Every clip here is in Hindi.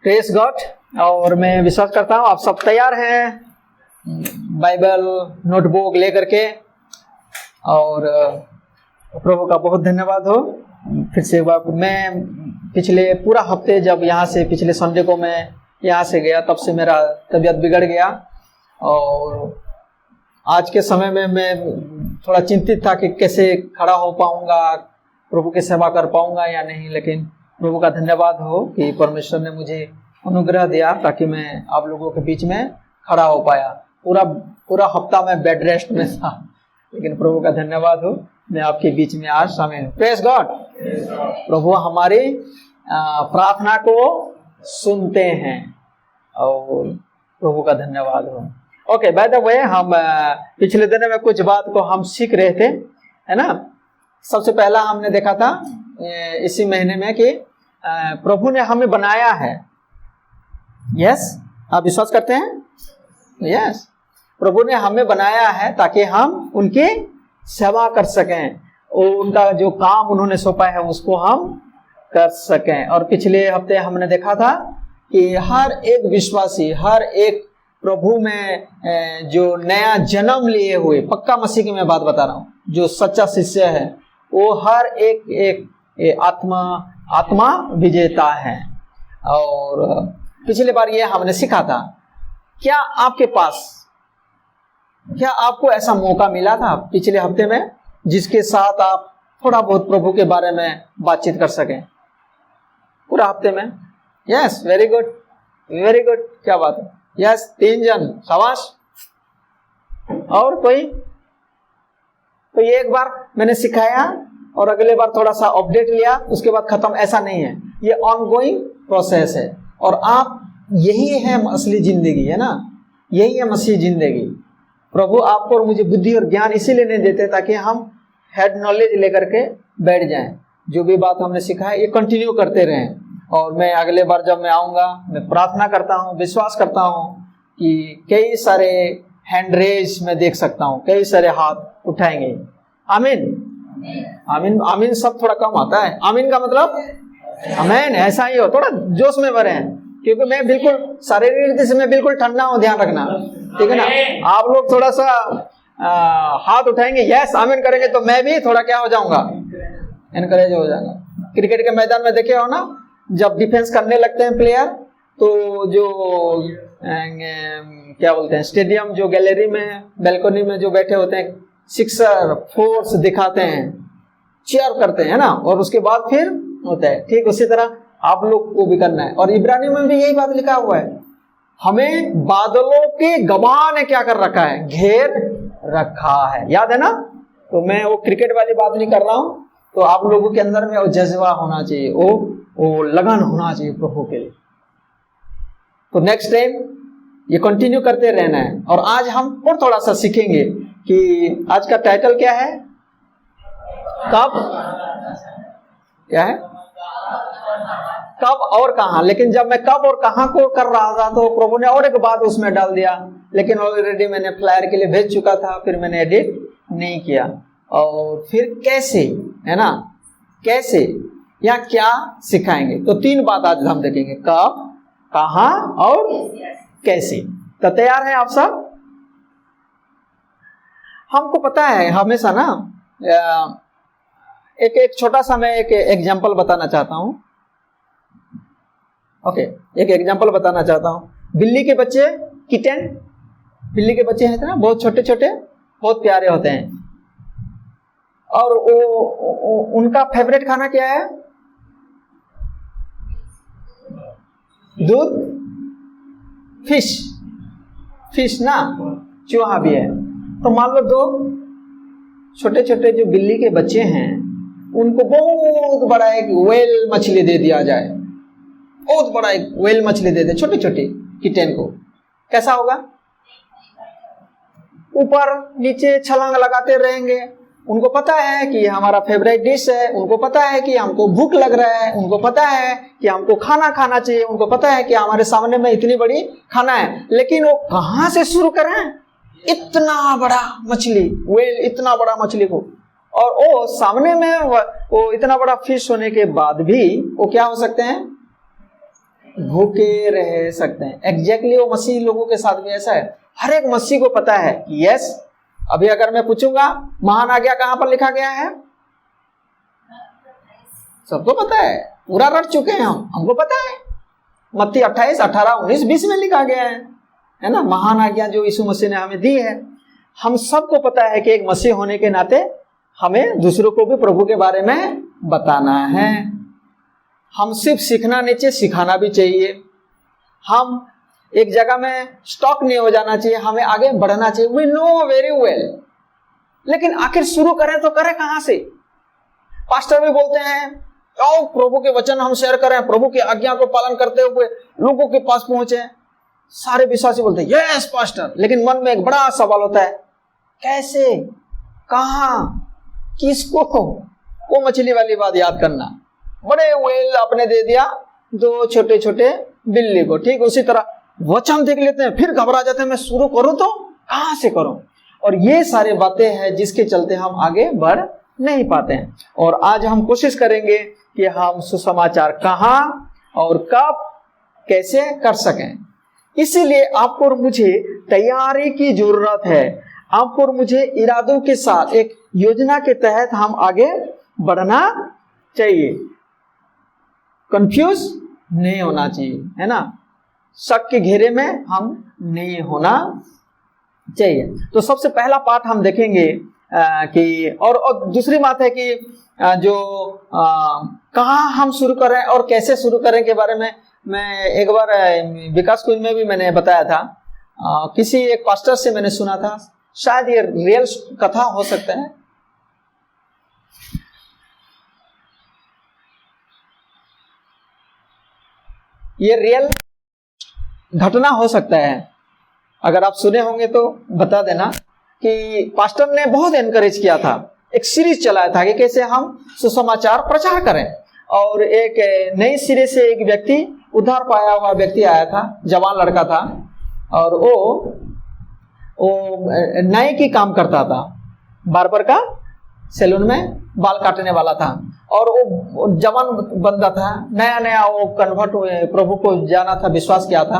Praise God. और मैं विश्वास करता हूँ आप सब तैयार हैं बाइबल नोटबुक लेकर के। और प्रभु का बहुत धन्यवाद हो फिर से एक बार। मैं पिछले पूरा हफ्ते जब यहाँ से पिछले संडे को मैं यहाँ से गया तब से मेरा तबीयत बिगड़ गया और आज के समय में मैं थोड़ा चिंतित था कि कैसे खड़ा हो पाऊंगा, प्रभु की सेवा कर पाऊंगा या नहीं। लेकिन प्रभु का धन्यवाद हो कि परमेश्वर ने मुझे अनुग्रह दिया ताकि मैं आप लोगों के बीच में खड़ा हो पाया। पूरा हफ्ता मैं बेड रेस्ट में था, लेकिन प्रभु का धन्यवाद हो मैं आपके बीच में आज शामिल हूँ। Praise God. प्रभु हमारी प्रार्थना को सुनते हैं और प्रभु का धन्यवाद हो। ओके, बाय द वे हम पिछले दिनों में कुछ बात को हम सीख रहे थे, है ना। सबसे पहला हमने देखा था इसी महीने में कि प्रभु ने हमें बनाया है। यस, आप विश्वास करते हैं? यस, प्रभु ने हमें बनाया है ताकि हम उनकी सेवा कर सकें और उनका जो काम उन्होंने सौंपा है उसको हम कर सकें। और पिछले हफ्ते हमने देखा था कि हर एक विश्वासी, हर एक प्रभु में जो नया जन्म लिए हुए, पक्का मसीह की मैं बात बता रहा हूँ, जो सच्चा शिष्य है वो हर एक आत्मा विजेता है। और पिछले बार ये हमने सीखा था, क्या आपको ऐसा मौका मिला था पिछले हफ्ते में जिसके साथ आप थोड़ा बहुत प्रभु के बारे में बातचीत कर सकें पूरा हफ्ते में? Yes, very good, very good, क्या बात है। यस, 3 जन, शाबाश। और कोई? तो ये एक बार मैंने सिखाया और अगले बार थोड़ा सा अपडेट लिया, उसके बाद खत्म, ऐसा नहीं है। ये ऑनगोइंग प्रोसेस है और आप, यही है असली जिंदगी, है ना, यही है मसीह जिंदगी। प्रभु आपको और मुझे बुद्धि और ज्ञान इसीलिए नहीं देते ताकि हम हेड नॉलेज लेकर के बैठ जाएं। जो भी बात हमने सीखा है ये कंटिन्यू करते रहें। और मैं अगले बार जब मैं आऊँगा, मैं प्रार्थना करता हूँ, विश्वास करता हूँ कि कई सारे हैंड रेज मैं देख सकता हूँ, कई सारे हाथ उठाएंगे। आमीन, आमीन, आमीन सब थोड़ा कम आता है। आमीन का मतलब आमीन, ऐसा ही हो, थोड़ा जोश में भरे हैं, क्योंकि मैं बिल्कुल शारीरिक रीति से मैं बिल्कुल ठंडा हूँ, ध्यान रखना, ठीक है ना। आप लोग थोड़ा सा हाथ उठाएंगे, यस आमीन करेंगे, तो मैं भी थोड़ा क्या हो जाऊंगा, एनकरेज हो जाऊंगा। क्रिकेट के मैदान में देखे हो ना, जब डिफेंस करने लगते हैं प्लेयर, तो जो क्या बोलते हैं, स्टेडियम जो गैलरी में बैल्कनी में जो बैठे होते हैं, सिक्सर फोर्स दिखाते हैं, चीयर करते हैं ना, और उसके बाद फिर होता है। ठीक उसी तरह आप लोग को भी करना है। और इब्रानी में भी यही बात लिखा हुआ है, हमें बादलों के गवाह ने क्या कर रखा है, घेर रखा है, याद है ना। तो मैं वो क्रिकेट वाली बात नहीं कर रहा हूं, तो आप लोगों के अंदर में वो जज्बा होना चाहिए, वो लगन होना चाहिए प्रभु के लिए। तो नेक्स्ट टाइम ये कंटिन्यू करते रहना है। और आज हम और थोड़ा सा सीखेंगे कि आज का टाइटल क्या है, कब, क्या है, कब और कहां। लेकिन जब मैं कब और कहां को कर रहा था तो प्रभु ने और एक बात उसमें डाल दिया, लेकिन ऑलरेडी मैंने फ्लायर के लिए भेज चुका था, फिर मैंने एडिट नहीं किया। और फिर कैसे, है ना, कैसे या क्या सिखाएंगे। तो 3 बात आज हम देखेंगे, कब, कहां और कैसे। तो तैयार हैं आप सब? हमको पता है हमेशा ना, एक छोटा सा मैं एक एग्जांपल बताना चाहता हूं। ओके, एक एग्जांपल बताना चाहता हूं। बिल्ली के बच्चे, किटन, बिल्ली के बच्चे हैं ना, बहुत छोटे छोटे, बहुत प्यारे होते हैं। और उनका फेवरेट खाना क्या है? दूध, फिश ना, चूहा भी है। तो मान लो 2 छोटे छोटे जो बिल्ली के बच्चे हैं, उनको बहुत बड़ा एक व्हेल मछली दे दिया जाए, बहुत बड़ा एक व्हेल मछली दे दे छोटी छोटी किटेन को, कैसा होगा? ऊपर नीचे छलांग लगाते रहेंगे। उनको पता है कि हमारा फेवरेट डिश है, उनको पता है कि हमको भूख लग रहा है, उनको पता है कि हमको खाना खाना चाहिए, उनको पता है कि हमारे सामने में इतनी बड़ी खाना है। लेकिन वो कहां से शुरू करें, इतना बड़ा मछली, व्हेल, इतना बड़ा मछली को। और वो सामने में वो इतना बड़ा फिश होने के बाद भी वो क्या हो सकते हैं, भूखे रह सकते हैं। एग्जैक्टली वो मसीह लोगों के साथ भी ऐसा है। हर एक मसीह को पता है कि यस, अभी अगर मैं पूछूंगा महान आज्ञा कहां पर लिखा गया है, सबको पता है, पूरा रट चुके हैं हमको पता है। मत्ती 28, 18, 19, 20 में लिखा गया है ना, महान आज्ञा जो यीशु मसीह ने हमें दी है। हम सबको पता है कि एक मसीह होने के नाते हमें दूसरों को भी प्रभु के बारे में बताना है। हम सिर्फ सीखना नहीं चाहिए, सिखाना भी चाहिए। हम एक जगह में स्टॉक नहीं हो जाना चाहिए, हमें आगे बढ़ना चाहिए। वी नो वेरी वेल, लेकिन आखिर शुरू करें तो करें कहां से? पास्टर भी बोलते हैं आओ प्रभु के वचन हम शेयर करें, प्रभु की आज्ञा को पालन करते हुए लोगों के पास पहुंचे। सारे विश्वासी बोलते हैं यस पास्टर, लेकिन मन में एक बड़ा सवाल होता है, कैसे, कहां, किसको? वो मछली वाली बात याद करना। बड़े व्हेल आपने दे दिया 2 छोटे छोटे बिल्ली को, ठीक उसी तरह वचन देख लेते हैं, फिर घबरा जाते हैं, मैं शुरू करूं तो कहां से करूं? और ये सारी बातें हैं जिसके चलते हम आगे बढ़ नहीं पाते हैं। और आज हम कोशिश करेंगे कि हम सुसमाचार कहां और कब कैसे कर सकें। इसीलिए आपको और मुझे तैयारी की जरूरत है। आपको और मुझे इरादों के साथ एक योजना के तहत हम आगे बढ़ना चाहिए। कंफ्यूज नहीं होना चाहिए, है ना, शक के घेरे में हम नहीं होना चाहिए। तो सबसे पहला पाठ हम देखेंगे कि और दूसरी बात है कि जो कहाँ हम शुरू करें और कैसे शुरू करें के बारे में मैं एक बार विकास कुंज में भी मैंने बताया था। किसी एक पास्टर से मैंने सुना था, शायद ये रियल कथा हो सकता है। ये रियल घटना हो सकता है, अगर आप सुने होंगे तो बता देना। कि पास्टर ने बहुत एनकरेज किया था, एक सीरीज चलाया था कि कैसे हम सुसमाचार प्रचार करें। और एक नई सिरे से एक व्यक्ति, उद्धार पाया हुआ व्यक्ति आया था, जवान लड़का था, और वो नाई की काम करता था, बार्बर का सैलून में बाल काटने वाला था। और वो जवान बंदा था, नया नया वो कन्वर्ट हुए, प्रभु को जाना था, विश्वास किया था।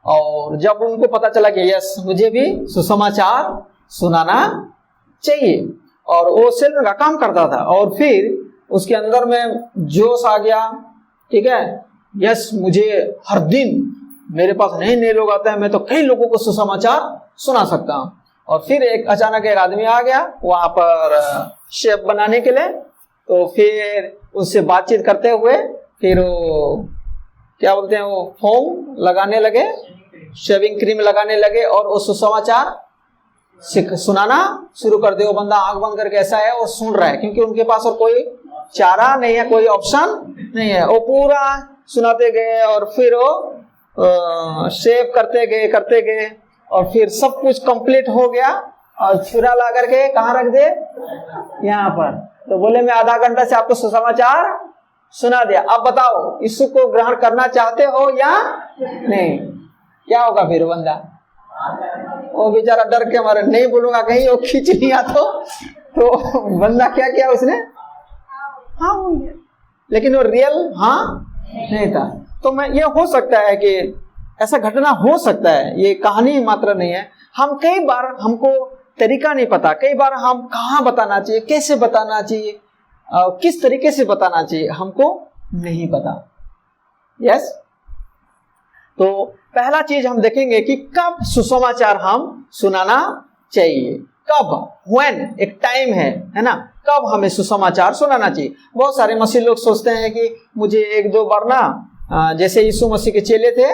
और जब उनको पता चला कि यस मुझे भी सुसमाचार सुनाना चाहिए, और वो सैलून का काम करता था, और फिर उसके अंदर में जोश आ गया, ठीक है, यस मुझे हर दिन मेरे पास नए नए लोग आते हैं, मैं तो कई लोगों को सुसमाचार सुना सकता हूँ। और फिर अचानक एक आदमी आ गया वहां पर शेफ बनाने के लिए। तो फिर उससे बातचीत करते हुए फिर वो क्या बोलते हैं, वो फोम लगाने लगे, शेविंग क्रीम लगाने लगे, और वो सुसमाचार सुनाना शुरू कर दे। वो बंदा आंख बंद करके ऐसा है वो सुन रहा है, क्योंकि उनके पास और कोई चारा नहीं है, कोई ऑप्शन नहीं है। वो पूरा सुनाते गए और फिर वो शेव करते गए और फिर सब कुछ कंप्लीट हो गया। और छुरा ला करके कहाँ रख दे, यहाँ पर। तो बोले मैं आधा घंटा से आपको सुसमाचार सुना दिया, अब बताओ इसको ग्रहण करना चाहते हो या नहीं? क्या होगा फिर? बंदा वो बेचारा डर के मारे नहीं बोलूंगा कहीं वो खींच लिया तो बंदा क्या किया उसने? हाँ बोल दिया, लेकिन वो रियल हाँ नहीं था। तो मैं ये हो सकता है कि ऐसा घटना हो सकता है, ये कहानी मात्र नहीं है। हम कई बार हमको तरीका नहीं पता, कई बार हम कहाँ बताना चाहिए, कैसे बताना चाहिए, किस तरीके से बताना चाहिए, हमको नहीं पता। यस, तो पहला चीज हम देखेंगे कि कब सुसमाचार हम सुनाना चाहिए। कब, व्हेन, एक टाइम है ना, कब हमें सुसमाचार सुनाना चाहिए। बहुत सारे मसीह लोग सोचते हैं कि मुझे 1-2 बार ना, जैसे यीशु मसीह के चेले थे,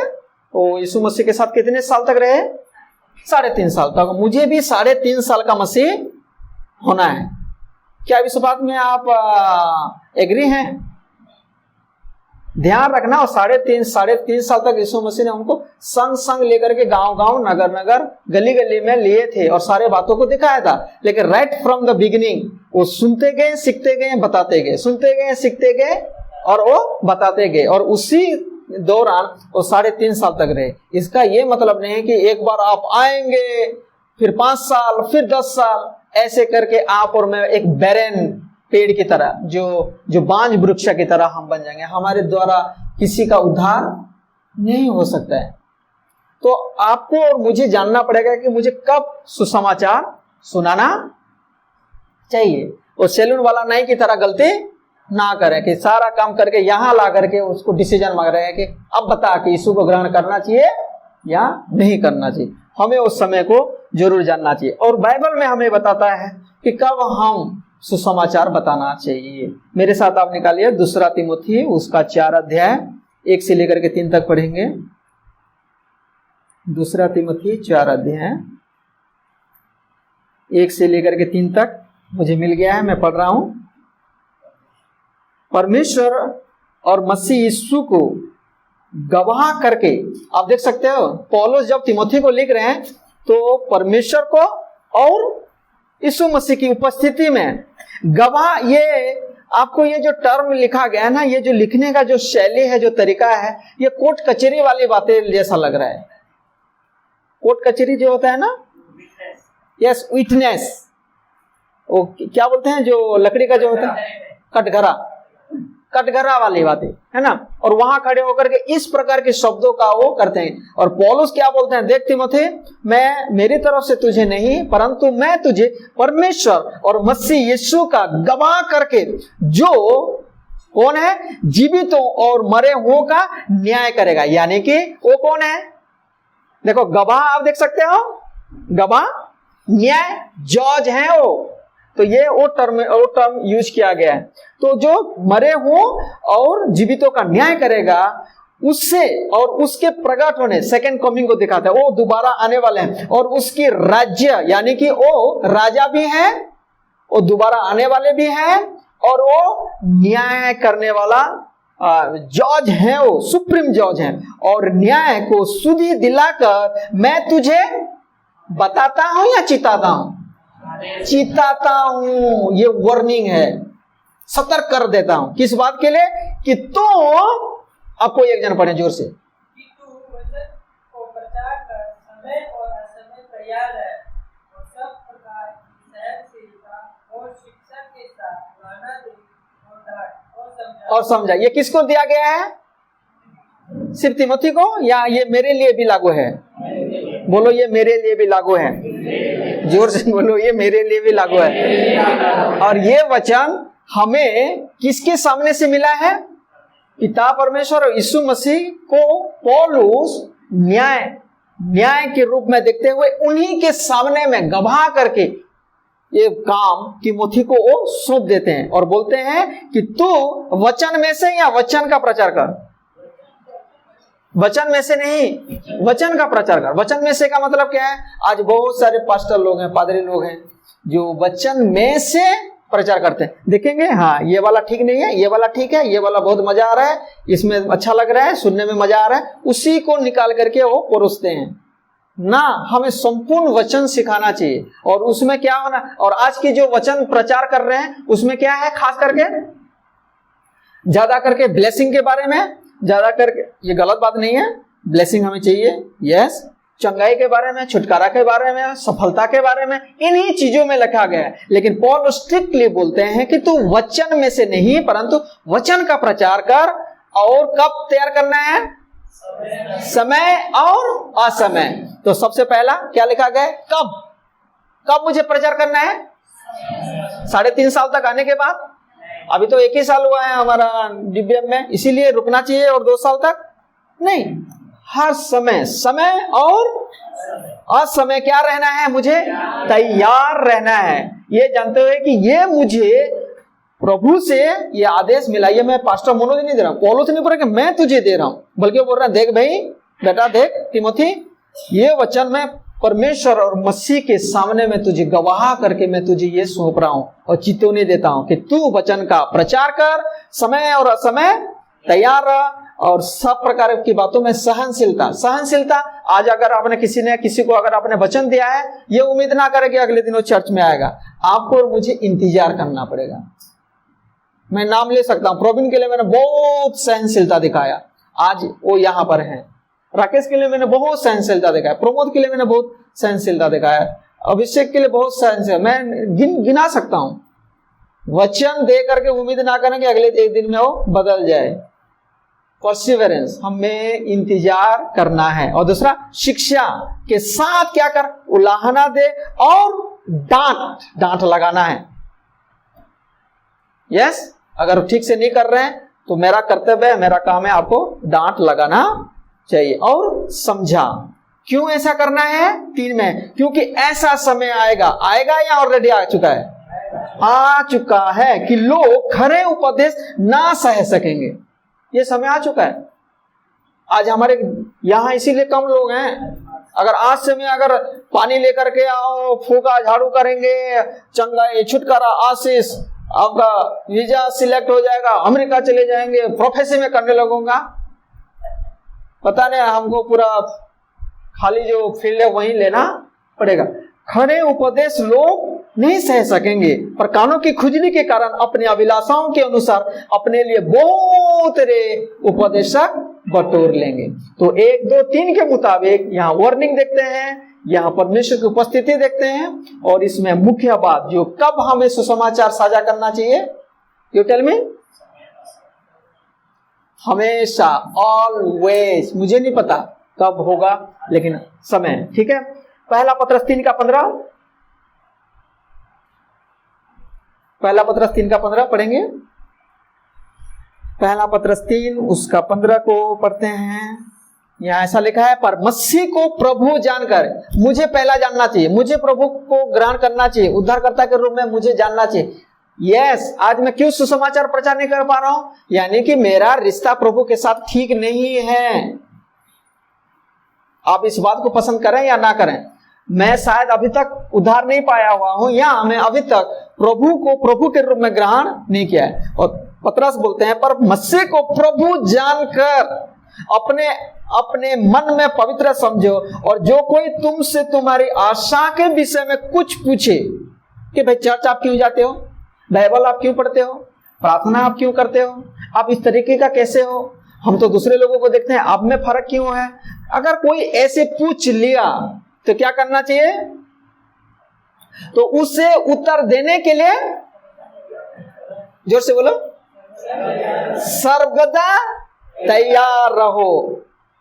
वो यीशु मसीह के साथ कितने साल तक रहे? 3.5 साल तक। मुझे भी 3.5 साल का मसीह होना है। क्या इस बात में आप एग्री हैं? ध्यान रखना। और 3.5 साल तक यीशु मसीह ने उनको संग लेकर के गांव नगर गली में लिए थे और सारे बातों को दिखाया था। लेकिन राइट फ्रॉम द बिगिनिंग वो सुनते गए, सीखते गए, बताते गए, सुनते गए, सीखते गए और वो बताते गए, और उसी दौरान वो 3.5 साल तक रहे। इसका ये मतलब नहीं है कि एक बार आप आएंगे, फिर 5 साल, फिर 10 साल, ऐसे करके आप और मैं एक बैरन पेड़ की तरह, जो बांझ वृक्ष की तरह हम बन जाएंगे। हमारे द्वारा किसी का उद्धार नहीं हो सकता है। तो आपको और मुझे जानना पड़ेगा कि मुझे कब सुसमाचार सुनाना चाहिए। और सैलून वाला नहीं की तरह गलती ना करें कि सारा काम करके यहां ला करके उसको डिसीजन मांग रहे हैं कि अब बता कि यीशु को ग्रहण करना चाहिए या नहीं करना चाहिए। हमें उस समय को जरूर जानना चाहिए। और बाइबल में हमें बताता है कि कब हम सुसमाचार बताना चाहिए। मेरे साथ आप निकालिए 2 तिमोथी उसका 4 अध्याय 1 से लेकर के 3 तक पढ़ेंगे। 2 तिमोथी 4 अध्याय 1 से लेकर के 3 तक मुझे मिल गया है, मैं पढ़ रहा हूं। परमेश्वर और मसीह यीशु को गवाह करके, आप देख सकते हो पौलुस जब तिमोथी को लिख रहे हैं तो परमेश्वर को और यीशु मसीह की उपस्थिति में गवाह, ये आपको ये जो टर्म लिखा गया है ना, ये जो लिखने का जो शैली है, जो तरीका है, ये कोर्ट कचहरी वाली बातें जैसा लग रहा है। कोर्ट कचहरी जो होता है ना, यस, विटनेस, वो क्या बोलते हैं जो लकड़ी का जो होता है, कटघरा वाली बातें है ना। और वहां खड़े होकर के इस प्रकार के शब्दों का वो करते हैं। और पौलुस क्या बोलते हैं, देख तीमुथी, मैं मेरी तरफ से तुझे नहीं परंतु मैं तुझे परमेश्वर और मसीह यीशु का गवाह करके, जो कौन है, जीवितों और मरे हुओं का न्याय करेगा। यानी कि वो कौन है, देखो गवाह, आप देख सकते हो, गवाह, न्याय, जज है वो। तो ये वो टर्म यूज किया गया है। तो जो मरे हो और जीवितों का न्याय करेगा, उससे और उसके प्रकट होने, सेकंड कमिंग को दिखाता है, वो दोबारा आने वाले हैं। और उसकी राज्य, यानी कि वो राजा भी है, वो दोबारा आने वाले भी हैं, और वो न्याय करने वाला जज है, वो सुप्रीम जज है। और न्याय को सुधि दिलाकर मैं तुझे बताता हूं या चिताता हूं, चिताता हूं। ये वार्निंग है, सतर्क कर देता हूं। किस बात के लिए, कि तो आपको एक जन पढ़े जोर से, कि तू वचन को प्रचार कर, समय और असमय तैयार है, और सब प्रकार की सहनशीलता और शिक्षा के साथ गाना दे और डांट और समझा। ये किसको दिया गया है, सिर्फ तिमोथी को, या ये मेरे लिए भी लागू है? बोलो ये मेरे लिए भी लागू है, जोर से बोलो, ये मेरे लिए भी लागू है। और ये वचन हमें किसके सामने से मिला है, पिता परमेश्वर और यीशु मसीह को पौलुस न्याय के रूप में देखते हुए उन्हीं के सामने में गवाह करके ये काम तिमोथी को वो सौंप देते हैं और बोलते हैं कि तू वचन में से या वचन का प्रचार कर। वचन में से नहीं, वचन का प्रचार कर। वचन में से का मतलब क्या है, आज बहुत सारे पास्टर लोग हैं, पादरी लोग हैं जो वचन में से प्रचार करते हैं। देखेंगे, हाँ ये वाला ठीक नहीं है, ये वाला ठीक है, ये वाला बहुत मजा आ रहा है, इसमें अच्छा लग रहा है, सुनने में मजा आ रहा है, उसी को निकाल करके वो परोसते हैं ना। हमें संपूर्ण वचन सिखाना चाहिए। और उसमें क्या होना, और आज के जो वचन प्रचार कर रहे हैं उसमें क्या है, खास करके ज्यादा करके ब्लेसिंग के बारे में, ज्यादा करके, ये गलत बात नहीं है, ब्लेसिंग हमें चाहिए, यस, चंगाई के बारे में, छुटकारा के बारे में, सफलता के बारे में, इन्हीं चीजों में लिखा गया है। लेकिन पौल स्ट्रिक्टली बोलते हैं कि तू वचन में से नहीं परंतु वचन का प्रचार कर। और कब तैयार करना है, समय और असमय। तो सबसे पहला क्या लिखा गया है, कब मुझे प्रचार करना है, 3.5 साल तक आने के बाद। अभी तो 1 ही साल हुआ है हमारा डीबीएम में, इसीलिए रुकना चाहिए और 2 साल तक नहीं, हर समय और असमय क्या रहना है, मुझे तैयार रहना है। ये जानते हुए कि ये मुझे प्रभु से ये आदेश मिला, ये मैं पास्टर मोनो नहीं दे रहा हूं, पौलुस नहीं बोल रहा कि मैं तुझे दे रहा हूं, बल्कि वो बोल रहा है, देख भाई बेटा, देख तिमोथी, ये वचन मैं परमेश्वर और मसीह के सामने में तुझे गवाह करके मैं तुझे ये सौंप रहा हूं और चेतावनी देता हूं कि तू वचन का प्रचार कर, समय और असमय तैयार रह, और सब प्रकार की बातों में सहनशीलता। आज अगर आपने किसी को अगर आपने वचन दिया है, ये उम्मीद ना करे कि अगले दिन वो चर्च में आएगा। आपको और मुझे इंतजार करना पड़ेगा। मैं नाम ले सकता हूं, प्रोबिन के लिए मैंने बहुत सहनशीलता दिखाया, आज वो यहां पर है। राकेश के लिए मैंने बहुत सहनशीलता दिखाया, प्रमोद के लिए मैंने बहुत सहनशीलता दिखाया, अभिषेक के लिए बहुत सहनशीलता, मैं गिना सकता हूं। वचन दे करके उम्मीद ना करें कि अगले एक दिन में वो बदल जाए। परसिवरेंस, हमें इंतजार करना है। और दूसरा, शिक्षा के साथ क्या कर, उलाहना दे और डांट लगाना है। यस, अगर ठीक से नहीं कर रहे हैं तो मेरा कर्तव्य है, मेरा काम है आपको डांट लगाना चाहिए। और समझा, क्यों ऐसा करना है 3 में, क्योंकि ऐसा समय आएगा या ऑलरेडी आ चुका है कि लोग खरे उपदेश ना सह सकेंगे। ये समय आ चुका है। आज हमारे यहाँ इसीलिए कम लोग हैं। अगर आज से मैं अगर पानी लेकर के आओ, फूका झाड़ू करेंगे, चंगा छुटकारा आशीष, आपका वीजा सिलेक्ट हो जाएगा, अमेरिका चले जाएंगे, प्रोफेसर में करने लगूंगा, पता नहीं हमको पूरा खाली जो फील्ड है वहीं लेना पड़ेगा। खरे उपदेश लोग नहीं सह सकेंगे, पर कानों की खुजली के कारण अपनी अभिलाषाओं के अनुसार अपने लिए बहुत रे उपदेशक बटोर लेंगे। तो 1, 2, 3 के मुताबिक यहाँ वार्निंग देखते हैं, यहाँ परमेश्वर की उपस्थिति देखते हैं, और इसमें मुख्य बात जो कब हमें सुसमाचार साझा करना चाहिए, यू टेल मी। हमेशा, ऑलवेज, मुझे नहीं पता कब होगा लेकिन समय, ठीक है। पहला पत्रस 3:15, पहला पत्रस 3:15 पढ़ेंगे। पहला पत्रस 3:15 को पढ़ते हैं। यहाँ ऐसा लिखा है, पर मसीह को प्रभु जानकर, मुझे पहला जानना चाहिए, मुझे प्रभु को ग्रहण करना चाहिए, उद्धारकर्ता के रूप में मुझे जानना चाहिए। यस, आज मैं क्यों सुसमाचार प्रचार नहीं कर पा रहा हूं, यानी कि मेरा रिश्ता प्रभु के साथ ठीक नहीं है। आप इस बात को पसंद करें या ना करें, मैं शायद अभी तक उद्धार नहीं पाया हुआ हूं, या मैं अभी तक प्रभु को प्रभु के रूप में ग्रहण नहीं किया है। और पतरस बोलते हैं, पर मसीह को प्रभु जानकर अपने मन में पवित्र समझो, और जो कोई तुमसे तुम्हारी आशा के विषय में कुछ पूछे कि भाई चर्च आप क्यों जाते हो, बाइबल आप क्यों पढ़ते हो, प्रार्थना आप क्यों करते हो, आप इस तरीके का कैसे हो, हम तो दूसरे लोगों को देखते हैं, आप में फर्क क्यों है, अगर कोई ऐसे पूछ लिया तो क्या करना चाहिए, तो उसे उत्तर देने के लिए, जोर से बोलो, सर्वदा तैयार रहो।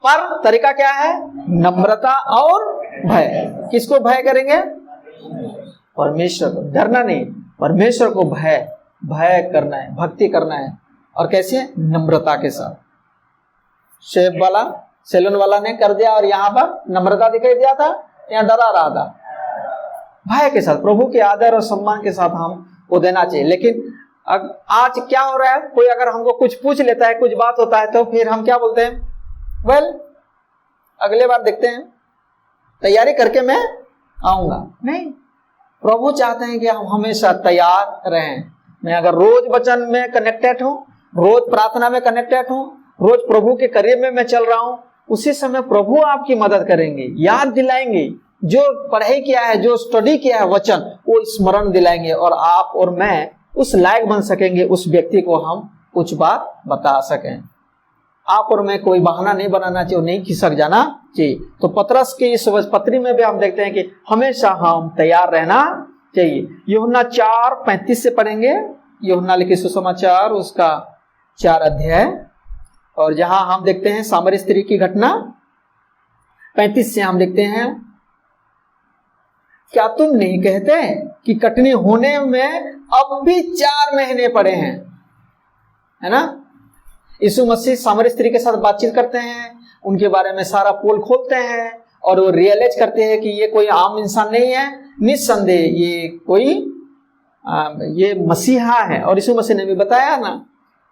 पर तरीका क्या है, नम्रता और भय। किसको भय करेंगे, परमेश्वर को, डरना नहीं, परमेश्वर को भय करना है, भक्ति करना है। और कैसे, नम्रता के साथ। सैलून वाला ने कर दिया और यहाँ पर नम्रता दिखाई दिया था, यहाँ डरा रहा था। भय के साथ, प्रभु के आदर और सम्मान के साथ हम वो देना चाहिए। लेकिन आज क्या हो रहा है, कोई अगर हमको कुछ पूछ लेता है, कुछ बात होता है, तो फिर हम क्या बोलते हैं, वेल अगले बार देखते हैं, तैयारी करके मैं आऊंगा। नहीं, प्रभु चाहते हैं कि हम हमेशा तैयार रहें। मैं अगर रोज वचन में कनेक्टेड हूँ, रोज प्रार्थना में कनेक्टेड हूँ, रोज प्रभु के करीब में मैं चल रहा हूँ, उसी समय प्रभु आपकी मदद करेंगे, याद दिलाएंगे, जो पढ़ाई किया है, जो स्टडी किया है वचन, वो स्मरण दिलाएंगे, और आप और मैं उस लायक बन सकेंगे, उस व्यक्ति को हम कुछ बात बता सकें। आप और मैं कोई बहाना नहीं बनाना चाहिए, नहीं खिसक जाना चाहिए। तो पतरस के इस पत्री में भी हम देखते हैं कि हमेशा हम तैयार रहना चाहिए। यूहन्ना 4:35 से पढ़ेंगे, यूहन्ना लिखे सुसमाचार उसका 4 अध्याय, और जहां हम देखते हैं सामरी स्त्री की घटना। 35 से हम देखते हैं, क्या तुम नहीं कहते कि कटनी होने में अब भी 4 महीने पड़े हैं, है ना। यीशु मसीह सामरी स्त्री के साथ बातचीत करते हैं, उनके बारे में सारा पोल खोलते हैं, और वो रियलाइज करते हैं कि ये कोई आम इंसान नहीं है, निस्संदेह ये कोई ये मसीहा है। और यीशु मसीह ने भी बताया ना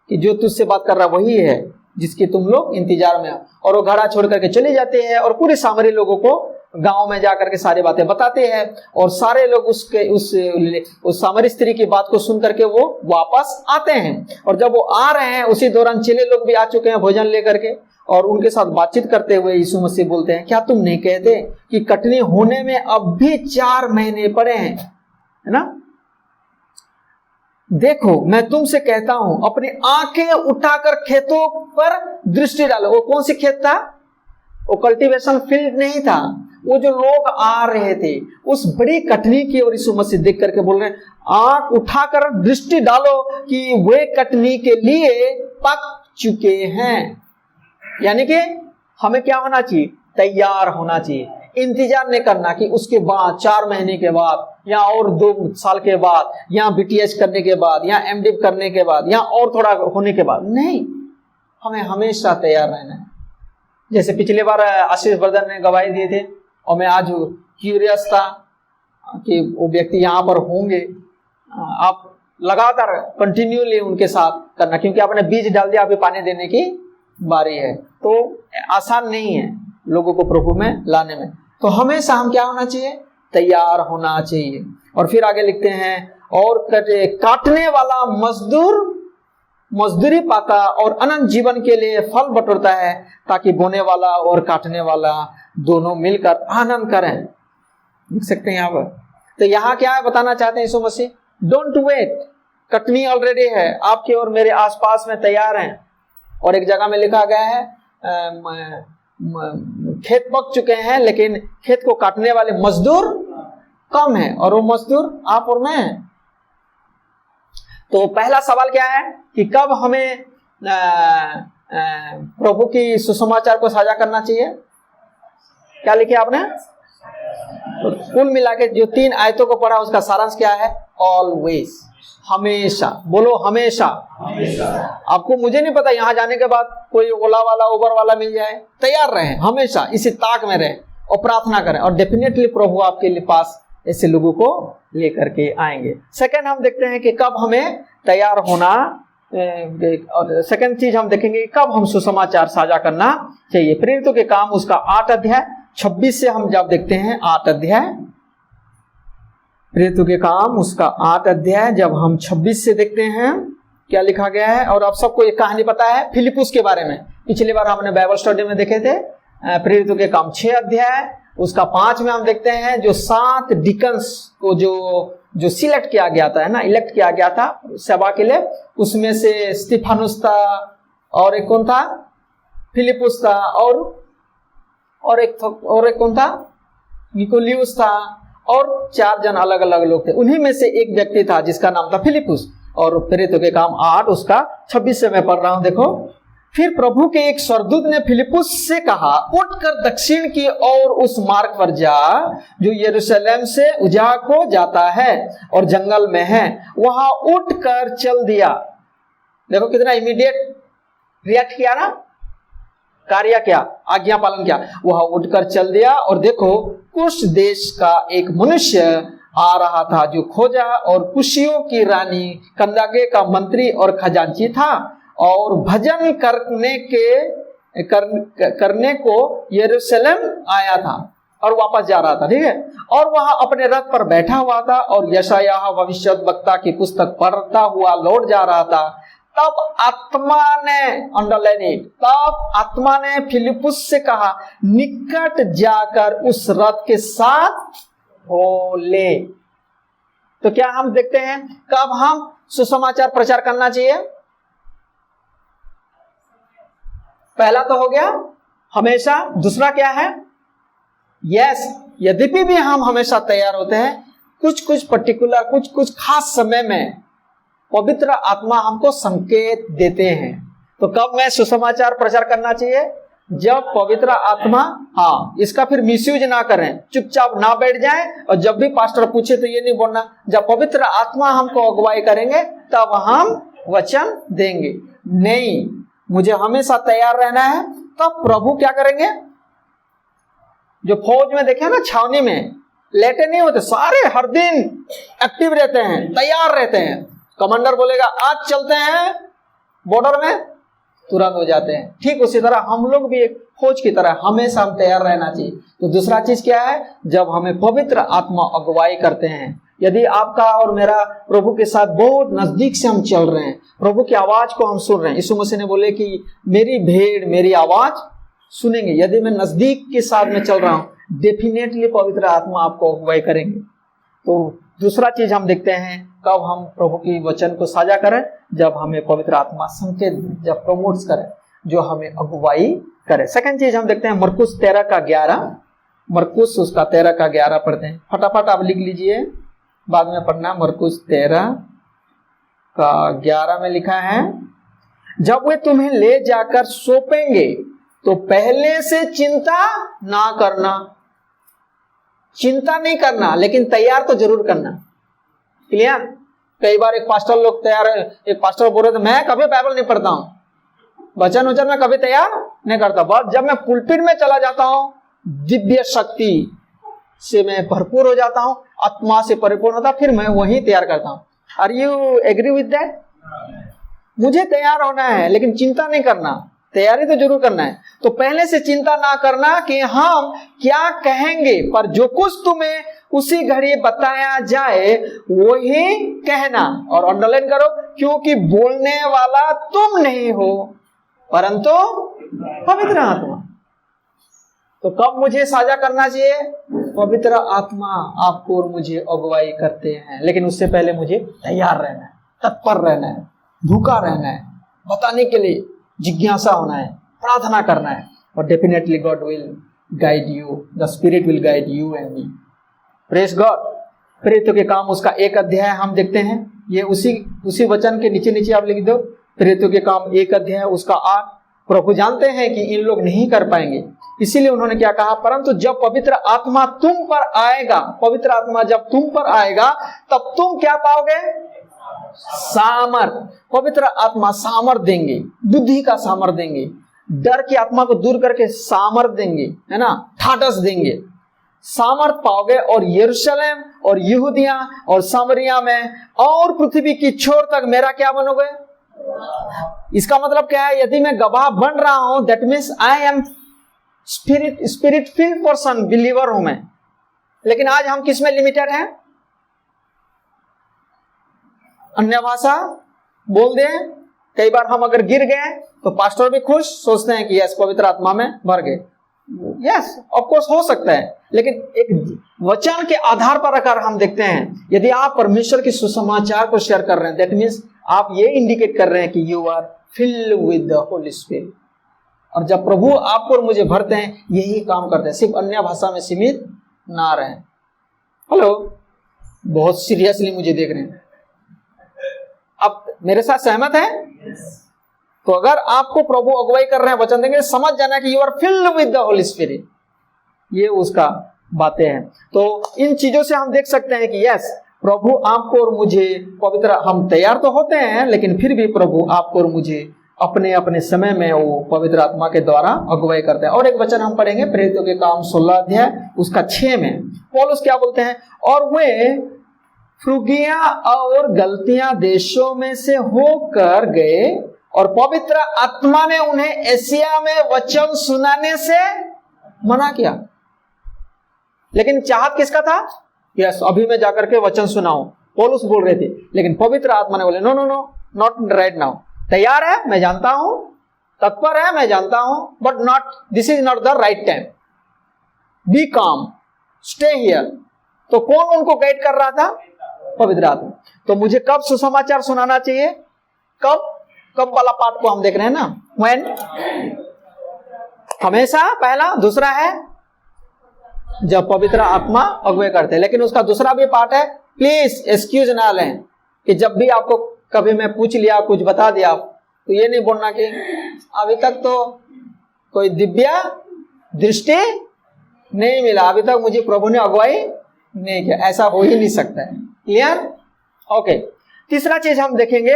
कि जो तुझसे बात कर रहा वही है जिसकी तुम लोग इंतजार में हो। और वो घड़ा छोड़ करके चले जाते हैं, और पूरे सामरी लोगों को गांव में जाकर के सारी बातें बताते हैं, और सारे लोग उस सामरी स्त्री की बात को सुन करके वो वापस आते हैं। और जब वो आ रहे हैं, उसी दौरान चेले लोग भी आ चुके हैं भोजन लेकर के, और उनके साथ बातचीत करते हुए यीशु मसीह बोलते हैं, क्या तुम नहीं कहते कि कटनी होने में अब भी 4 महीने पड़े हैं, है ना। देखो मैं तुमसे कहता हूं, अपनी आंखें उठाकर खेतों पर दृष्टि डालो। वो कौन सी खेत था, वो कल्टीवेशन फील्ड नहीं था, वो जो लोग आ रहे थे उस बड़ी कटनी की ओर यीशु मसीह देख करके बोल रहे हैं, आंख उठाकर दृष्टि डालो कि वे कटनी के लिए पक चुके हैं। यानी कि हमें क्या होना चाहिए, तैयार होना चाहिए। इंतजार नहीं करना कि उसके बाद 4 महीने के बाद या और 2 साल के बाद या बीटीएच करने के बाद या एमडी करने के बाद या और थोड़ा होने के बाद, नहीं, हमें हमेशा तैयार रहना है। जैसे पिछले बार आशीष वर्धन ने गवाही दिए थे और मैं आज क्यूरियस था कि वो व्यक्ति यहाँ पर होंगे। आप लगातार कंटिन्यूली उनके साथ करना, क्योंकि आपने बीज डाल दिया, अभी पानी देने की बारी है। तो आसान नहीं है लोगों को प्रभु में लाने में। तो हमेशा हम क्या होना चाहिए, तैयार होना चाहिए। और फिर आगे लिखते हैं, और काटने वाला मजदूर मजदूरी पाता और अनंत जीवन के लिए फल बटोरता है, ताकि बोने वाला और काटने वाला दोनों मिलकर आनंद करें। लिख सकते हैं यहाँ पर। तो यहाँ क्या है बताना चाहते हैं यीशु मसीह, डोंट वेट, कटनी ऑलरेडी है, आपके और मेरे आसपास में तैयार हैं। और एक जगह में लिखा गया है खेत पक चुके हैं, लेकिन खेत को काटने वाले मजदूर कम है, और वो मजदूर आप और मैं हैं। तो पहला सवाल क्या है कि कब हमें प्रभु की सुसमाचार को साझा करना चाहिए। क्या लिखे आपने? तो कुल मिला के जो 3 आयतों को पढ़ा उसका सारांश क्या है, ऑलवेज, हमेशा। बोलो हमेशा। आपको मुझे नहीं पता यहाँ जाने के बाद कोई ओला वाला उबर वाला मिल जाए, तैयार रहें, हमेशा इसी ताक में रहें और प्रार्थना करें, और डेफिनेटली प्रभु आपके लिए पास ऐसे लोगों को लेकर के आएंगे। सेकंड हम देखते हैं कि कब हमें तैयार होना, और सेकंड चीज हम देखेंगे कब हम सुसमाचार साझा करना चाहिए। प्रेरितों के काम उसका 8 अध्याय 26 से हम जब देखते हैं, 8 अध्याय प्रेरितों के काम उसका 8 अध्याय जब हम 26 से देखते हैं क्या लिखा गया है। और आप सबको एक कहानी पता है फिलिपुस के बारे में, पिछली बार हमने बाइबल स्टडी में देखे थे। प्रेरितों के काम 6 अध्याय उसका 5 में हम देखते हैं जो 7 डिकन्स को जो सिलेक्ट किया गया था, है ना, इलेक्ट किया गया था सेवा के लिए। उसमें से स्तिफानुस था, और एक कौन था, फिलिपुस था, और एक कौन था, निकोलियुस था, और 4 जन अलग अलग लोग थे। उन्हीं में से एक व्यक्ति था जिसका नाम था फिलिपुस। और प्रेरितों के काम 8 उसका 26 से मैं पढ़ रहा हूं, देखो। फिर प्रभु के एक स्वर्गदूत ने फिलिपुस से कहा, उठकर दक्षिण की ओर उस मार्ग पर जा जो यरूशलेम से उजा को जाता है और जंगल में है। वहां उठकर चल दिया। देखो कितना इमीडिएट रिएक्ट किया ना, कार्य क्या, आज्ञा पालन किया। वह उठकर चल दिया, और देखो कुश देश का एक मनुष्य आ रहा था जो खोजा और कुशियों की रानी कंदाके का मंत्री और खजांची था, और भजन करने को यरूशलेम आया था और वापस जा रहा था, ठीक है। और वहां अपने रथ पर बैठा हुआ था और यशायाह भविष्यद्वक्ता की पुस्तक पढ़ता हुआ लौट जा रहा था। तब आत्मा ने, अंडरलाइन इट, तब आत्मा ने फिलिपुस से कहा, निकट जाकर उस रथ के साथ हो ले। तो क्या हम देखते हैं कब हम सुसमाचार प्रचार करना चाहिए? पहला तो हो गया हमेशा। दूसरा क्या है, यस, यद्यपि भी हम हमेशा तैयार होते हैं, कुछ पर्टिकुलर कुछ खास समय में पवित्र आत्मा हमको संकेत देते हैं। तो कब मैं सुसमाचार प्रचार करना चाहिए? जब पवित्र आत्मा, हाँ, इसका फिर मिसयूज ना करें, चुपचाप ना बैठ जाएं, और जब भी पास्टर पूछे तो ये नहीं बोलना, जब पवित्र आत्मा हमको अगुवाई करेंगे तब हम वचन देंगे। नहीं, मुझे हमेशा तैयार रहना है। तब प्रभु क्या करेंगे, जो फौज में देखे ना, छावनी में लेटे नहीं होते, सारे हर दिन एक्टिव रहते हैं, तैयार रहते हैं। कमांडर बोलेगा आज चलते हैं बॉर्डर में, तुरंत हो जाते हैं। ठीक उसी तरह हम लोग भी एक फौज की तरह हमेशा हम तैयार रहना चाहिए। तो दूसरा चीज क्या है, जब हमें पवित्र आत्मा अगुवाई करते हैं। यदि आपका और मेरा प्रभु के साथ बहुत नजदीक से हम चल रहे हैं, प्रभु की आवाज को हम सुन रहे हैं। यीशु मसीह ने बोले कि मेरी भेड़ मेरी आवाज सुनेंगे। यदि मैं नजदीक के साथ में चल रहा हूं, डेफिनेटली पवित्र आत्मा आपको अगुवाई करेंगे। तो दूसरा चीज हम देखते हैं कब हम प्रभु की वचन को साझा करें, जब हमें पवित्र आत्मा संकेत, जब प्रमोट्स करे, जो हमें अगुवाई करे। सेकंड चीज हम देखते हैं मरकुस 13 का 11, मरकुस उसका 13 का 11 पढ़ते हैं। फटाफट आप लिख लीजिए, बाद में पढ़ना। मरकुस 13 का 11 में लिखा है, जब वे तुम्हें ले जाकर सौंपेंगे तो पहले से चिंता ना करना, चिंता नहीं करना लेकिन तैयार तो जरूर करना। क्लियर? कई बार एक पास्टर बोल रहे थे मैं कभी बाइबल नहीं पढ़ता हूं, वचन मैं कभी तैयार नहीं करता, बस जब मैं पुलपिट में चला जाता हूं दिव्य शक्ति से मैं भरपूर हो जाता हूं, आत्मा से परिपूर्ण होता, फिर मैं वही तैयार करता हूं। Are you agree with that? मुझे तैयार होना है लेकिन चिंता नहीं करना, तैयारी तो जरूर करना है। तो पहले से चिंता ना करना कि हम क्या कहेंगे, पर जो कुछ तुम्हें उसी घड़ी बताया जाए वही कहना। और अंडरलाइन करो, क्योंकि बोलने वाला तुम नहीं हो परंतु पवित्र आत्मा। तो कब मुझे साझा करना चाहिए? पवित्र आत्मा आपको और मुझे अगुवाई करते हैं, लेकिन उससे पहले मुझे तैयार रहना है, तत्पर रहना है, भूखा रहना है, बताने के लिए जिज्ञासा होना है, प्रार्थना करना है। और definitely God will guide you, the spirit will guide you and me. Praise God. प्रेरितों के काम उसका 1 अध्याय हम देखते हैं, ये उसी वचन के नीचे आप लिख दो, प्रेरितों के काम 1 अध्याय उसका 8। प्रभु जानते हैं कि इन लोग नहीं कर पाएंगे, इसीलिए उन्होंने क्या कहा, परंतु जब पवित्र आत्मा तुम पर आएगा, पवित्र आत्मा जब तुम पर आएगा तब तुम क्या पाओगे? सामर्थ। पवित्र आत्मा सामर्थ देंगे, बुद्धि का सामर्थ देंगे, डर की आत्मा को दूर करके सामर्थ देंगे, है ना, ठाडस देंगे, सामर्थ पाओगे। और यरूशलेम और यहूदिया और सामरिया में और पृथ्वी की छोर तक मेरा क्या बनोगे? इसका मतलब क्या है? यदि मैं गवाह बन रहा हूं, that means I am spirit field person, believer हूं मैं। लेकिन आज हम किस में लिमिटेड हैं? अन्य भाषा बोल दें, कई बार हम अगर गिर गए तो पास्टर भी खुश, सोचते हैं कि यस पवित्र आत्मा में भर गए। यस ऑफ कोर्स हो सकता है, लेकिन एक वचन के आधार पर अगर हम देखते हैं, यदि आप परमेश्वर की सुसमाचार को शेयर कर रहे हैं, दैट मीन्स आप ये इंडिकेट कर रहे हैं कि you are filled with the holy spirit. और जब प्रभु आपको और मुझे भरते हैं, यही काम करते हैं, सिर्फ अन्य भाषा में सीमित ना रहे। हेलो, बहुत सीरियसली मुझे देख रहे हैं, अब मेरे साथ सहमत है? तो अगर आपको प्रभु अगुवाई कर रहे हैं, वचन देंगे, समझ जाना कि you are filled with the holy spirit. ये उसका बातें हैं। तो इन चीजों से हम देख सकते हैं कि यस प्रभु आपको और मुझे पवित्र, हम तैयार तो होते हैं लेकिन फिर भी प्रभु आपको और मुझे अपने अपने समय में वो पवित्र आत्मा के द्वारा अगुवाई करते हैं। और एक वचन हम पढ़ेंगे प्रेरितों के काम 16 अध्याय उसका 6 में पौलुस क्या बोलते हैं, और वे फ्रूगिया और गलतियां देशों में से होकर गए और पवित्र आत्मा ने उन्हें एशिया में वचन सुनाने से मना किया। लेकिन चाहत किसका था? यस, अभी मैं जाकर के वचन सुनाऊं, पौलुस बोल रहे थे, लेकिन पवित्र आत्मा ने बोले no no no, not right now. तैयार है, मैं जानता हूं, तत्पर है, मैं जानता हूं, but not, this is not the right time, be calm, stay here. तो कौन उनको गाइड कर रहा था? पवित्र आत्मा। तो मुझे कब सुसमाचार सुनाना चाहिए? कब वाला पार्ट को हम देख रहे हैं ना, when, हमेशा पहला। दूसरा है जब पवित्र आत्मा अगुवाई करते हैं। लेकिन उसका दूसरा भी पार्ट है, प्लीज एक्सक्यूज ना लें कि जब भी आपको कभी मैं पूछ लिया, कुछ बता दिया, तो ये नहीं बोलना कि अभी तक तो कोई दिव्य दृष्टि नहीं मिला, अभी तक मुझे प्रभु ने अगुवाई नहीं किया। ऐसा हो ही नहीं सकता है। क्लियर? ओके। तीसरा चीज हम देखेंगे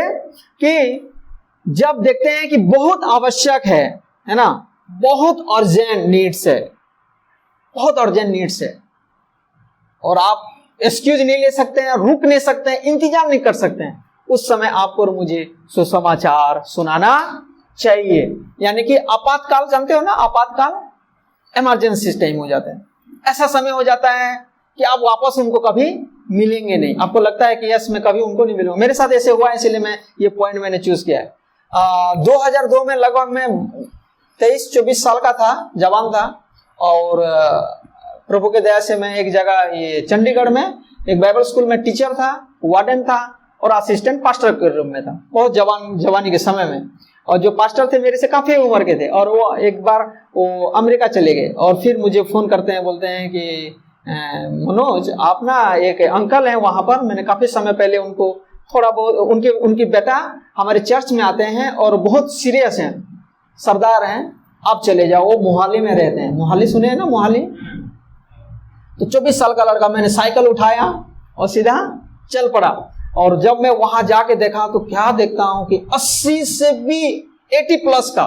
कि जब देखते हैं कि बहुत आवश्यक है ना, बहुत अर्जेंट नीड्स है, बहुत अर्जेंट नीड्स है, और आप एक्सक्यूज नहीं ले सकते हैं, रुक नहीं सकते हैं, इंतजार नहीं कर सकते हैं, उस समय आपको और मुझे सुसमाचार सुनाना चाहिए। यानी कि आपातकाल, जानते हो ना, आपातकाल इमरजेंसी टाइम हो जाता है। ऐसा समय हो जाता है कि आप वापस उनको कभी मिलेंगे नहीं, आपको लगता है कि यस मैं कभी उनको नहीं मिलूंगा। मेरे साथ ऐसे हुआ है, इसलिए मैं ये पॉइंट मैंने चूज किया है। 2002 में लगभग मैं 23-24 साल का था, जवान था, और प्रभु के दया से मैं एक जगह ये चंडीगढ़ में एक बाइबल स्कूल में टीचर था, वार्डन था और असिस्टेंट पास्टर के रूप में था, बहुत जवानी के समय में। और जो पास्टर थे मेरे से काफी उम्र के थे, और वो एक बार वो अमेरिका चले गए और फिर मुझे फोन करते हैं, बोलते हैं कि मनोज आप ना, एक अंकल हैं वहां पर, मैंने काफी समय पहले उनको थोड़ा बहुत, उनकी बेटा हमारे चर्च में आते हैं और बहुत सीरियस हैं, सरदार हैं, आप चले जाओ। वो मोहाली में रहते हैं, मोहाली सुने हैं ना, मोहाली। तो 24 साल का लड़का, मैंने साइकिल उठाया और सीधा चल पड़ा। और जब मैं वहां जाके देखा तो क्या देखता हूं कि 80 से भी 80 प्लस का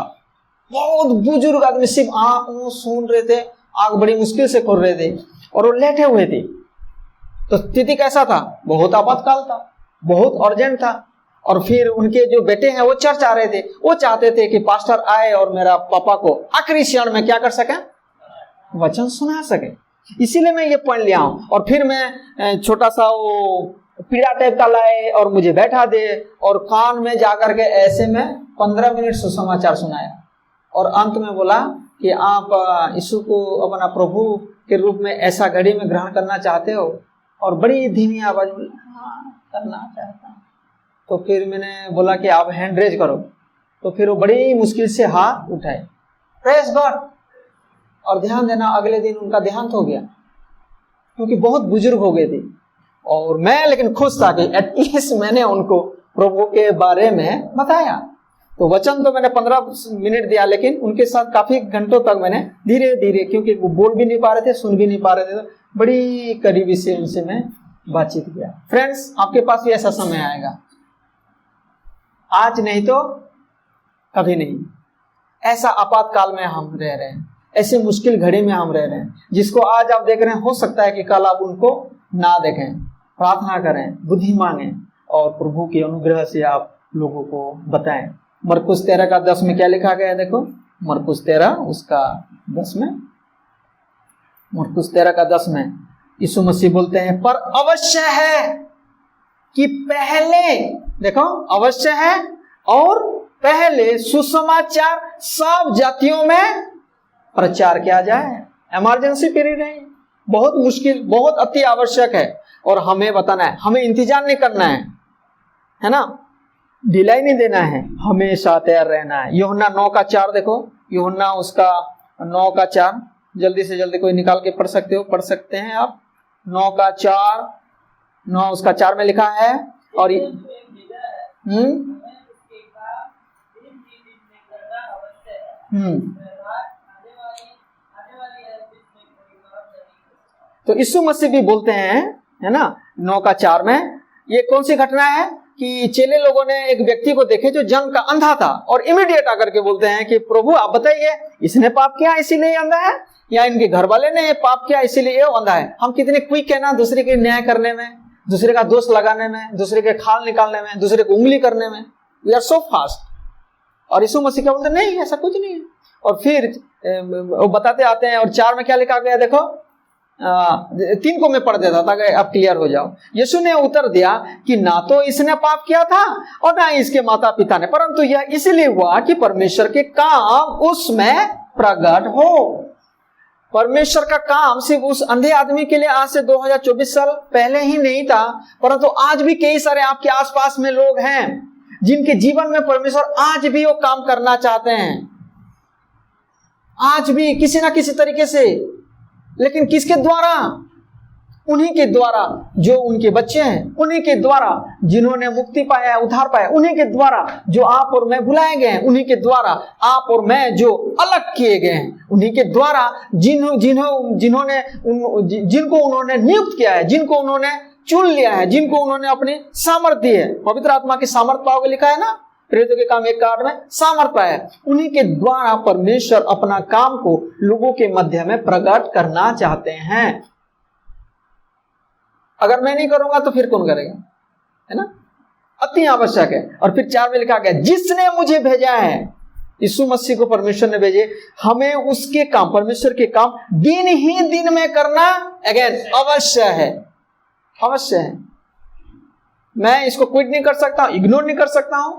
बहुत बुजुर्ग आदमी सिर्फ आंख सूंघ रहे थे, आंख बड़ी मुश्किल से खोल रहे थे और वो लेटे हुए थे। तो स्थिति कैसा था? बहुत आपातकाल था, बहुत अर्जेंट था। और फिर उनके जो बेटे हैं वो चर्च आ रहे थे, वो चाहते थे कि पास्टर आए और मेरा पापा को आखिरी क्षण में क्या कर सके, वचन सुना सके। इसीलिए मैं ये पॉइंट लिया हूं। और फिर मैं छोटा सा वो पीड़ा टाइप का लाए और मुझे बैठा दे और कान में जाकर के ऐसे में 15 मिनट सुसमाचार सुनाया। और अंत में बोला कि आप यीशु को अपना प्रभु के रूप में ऐसा घड़ी में ग्रहण करना चाहते हो? और बड़ी धीमी आवाज में हाँ करना चाहता हूँ। तो फिर मैंने बोला कि आप हैंड रेज करो। तो फिर वो बड़ी मुश्किल से हाथ उठाए, प्रेज गॉड। और ध्यान देना, अगले दिन उनका देहांत हो गया, क्योंकि बहुत बुजुर्ग हो गए थे। और मैं लेकिन खुश था कि एटलीस्ट मैंने उनको प्रभु के बारे में बताया। तो वचन तो मैंने 15 मिनट दिया, लेकिन उनके साथ काफी घंटों तक मैंने धीरे धीरे, क्योंकि वो बोल भी नहीं पा रहे थे, सुन भी नहीं पा रहे थे, तो बड़ी करीबी से उनसे मैं बातचीत किया। फ्रेंड्स, आपके पास भी ऐसा समय आएगा, आज नहीं तो कभी नहीं। ऐसा आपातकाल में हम रह रहे हैं, ऐसे मुश्किल घड़ी में हम रह रहे हैं, जिसको आज आप देख रहे हैं, हो सकता है कि कल आप उनको ना देखें। प्रार्थना करें, बुद्धि मांगें और प्रभु के अनुग्रह से आप लोगों को बताएं। मरकुस 13 का 10 में क्या लिखा गया है? देखो, मरकुस 13 उसका 10 में, मरकुस 13 का 10 में यीशु मसीह बोलते हैं, पर अवश्य है कि पहले, देखो अवश्य है और पहले सुसमाचार सब जातियों में प्रचार किया जाए। इमरजेंसी पीरियड है, बहुत मुश्किल, बहुत अति आवश्यक है। और हमें बताना है, हमें इंतजार नहीं करना है ना, ढिलाई नहीं देना है, हमेशा तैयार रहना है। यूहन्ना 9 का 4 देखो, यूहन्ना उसका 9 का 4, जल्दी से जल्दी कोई निकाल के पढ़ सकते हो, पढ़ सकते हैं आप। 9 का 4, 9 उसका 4 में लिखा है। और तो यीशु मसीह भी बोलते हैं, है ना, 9 का 4 में। ये कौन सी घटना है कि चेले लोगों ने एक व्यक्ति को देखे जो जंग का अंधा था, और इमीडिएट आकर के बोलते हैं कि प्रभु आप बताइए, इसने पाप किया इसीलिए अंधा है, या इनके घर वाले ने पाप किया इसीलिए ये अंधा है? हम कितने क्विक है ना दूसरे के न्याय करने में, दूसरे का दोष लगाने में, दूसरे के खाल निकालने में, दूसरे को उंगली करने में। We are so fast. और यीशु मसीह क्या बोलते हैं? नहीं, ऐसा कुछ नहीं है। और फिर वो बताते आते हैं। और 4 में क्या लिखा गया देखो, 3 को मैं पढ़ देता ताकि आप क्लियर हो जाओ। यीशु ने उत्तर दिया कि ना तो इसने पाप किया था और ना इसके माता पिता ने, परंतु यह इसलिए हुआ कि परमेश्वर के काम उसमें प्रकट हो। परमेश्वर का काम सिर्फ उस अंधे आदमी के लिए आज से 2024 साल पहले ही नहीं था, परंतु आज भी कई सारे आपके आसपास में लोग हैं जिनके जीवन में परमेश्वर आज भी वो काम करना चाहते हैं, आज भी किसी ना किसी तरीके से। लेकिन किसके द्वारा? उन्हीं के द्वारा जो उनके बच्चे हैं, उन्हीं के द्वारा जिन्होंने मुक्ति पाया, उद्धार पाया, उन्हीं के द्वारा जो आप और मैं बुलाए गए हैं, उन्हीं के द्वारा आप और मैं जो अलग किए गए हैं, उन्हीं के द्वारा जिनको उन्होंने नियुक्त किया है, जिनको उन्होंने चुन लिया है, जिनको उन्होंने अपनी सामर्थ्य दी है। पवित्र आत्मा की सामर्थ्य पाओगे लिखा है ना, प्रेरितों के काम 1:8 में सामर्थ्य पाया। उन्हीं के द्वारा परमेश्वर अपना काम को लोगों के मध्य में प्रकट करना चाहते हैं। अगर मैं नहीं करूंगा तो फिर कौन करेगा, है ना? अति आवश्यक है। और फिर 4 में लिखा गया, जिसने मुझे भेजा है, यीशु मसीह को परमेश्वर ने भेजे, हमें उसके काम, परमेश्वर के काम दिन ही दिन में करना अगेन अवश्य है, अवश्य है। मैं इसको क्विट नहीं कर सकता, इग्नोर नहीं कर सकता हूं,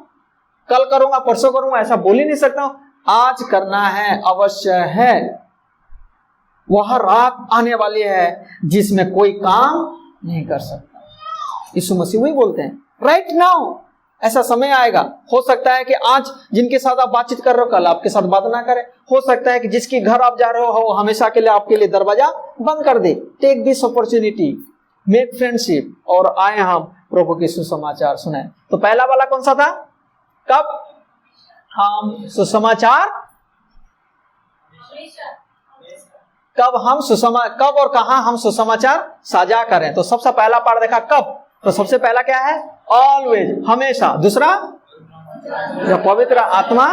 कल करूंगा, परसों करूंगा, ऐसा बोल ही नहीं सकता हूं। आज करना है, अवश्य है। वह रात आने वाली है जिसमें कोई काम नहीं कर सकता। यीशु मसीह वही बोलते हैं, राइट नाउ ऐसा समय आएगा। हो सकता है कि आज जिनके साथ आप बातचीत कर रहे हो, कल आपके साथ बात ना करें। हो सकता है कि जिसके घर आप जा रहे हो हमेशा के लिए आपके लिए दरवाजा बंद कर दे। Take this opportunity, make friendship, और आए हम प्रभु के सुसमाचार सुने। तो पहला वाला कौन सा था? कब हम सुसमाचार कब और कहां हम सुसमाचार साझा करें। तो सबसे पहला पाठ देखा कब, तो सबसे पहला क्या है, ऑलवेज, हमेशा। दूसरा, जब पवित्र आत्मा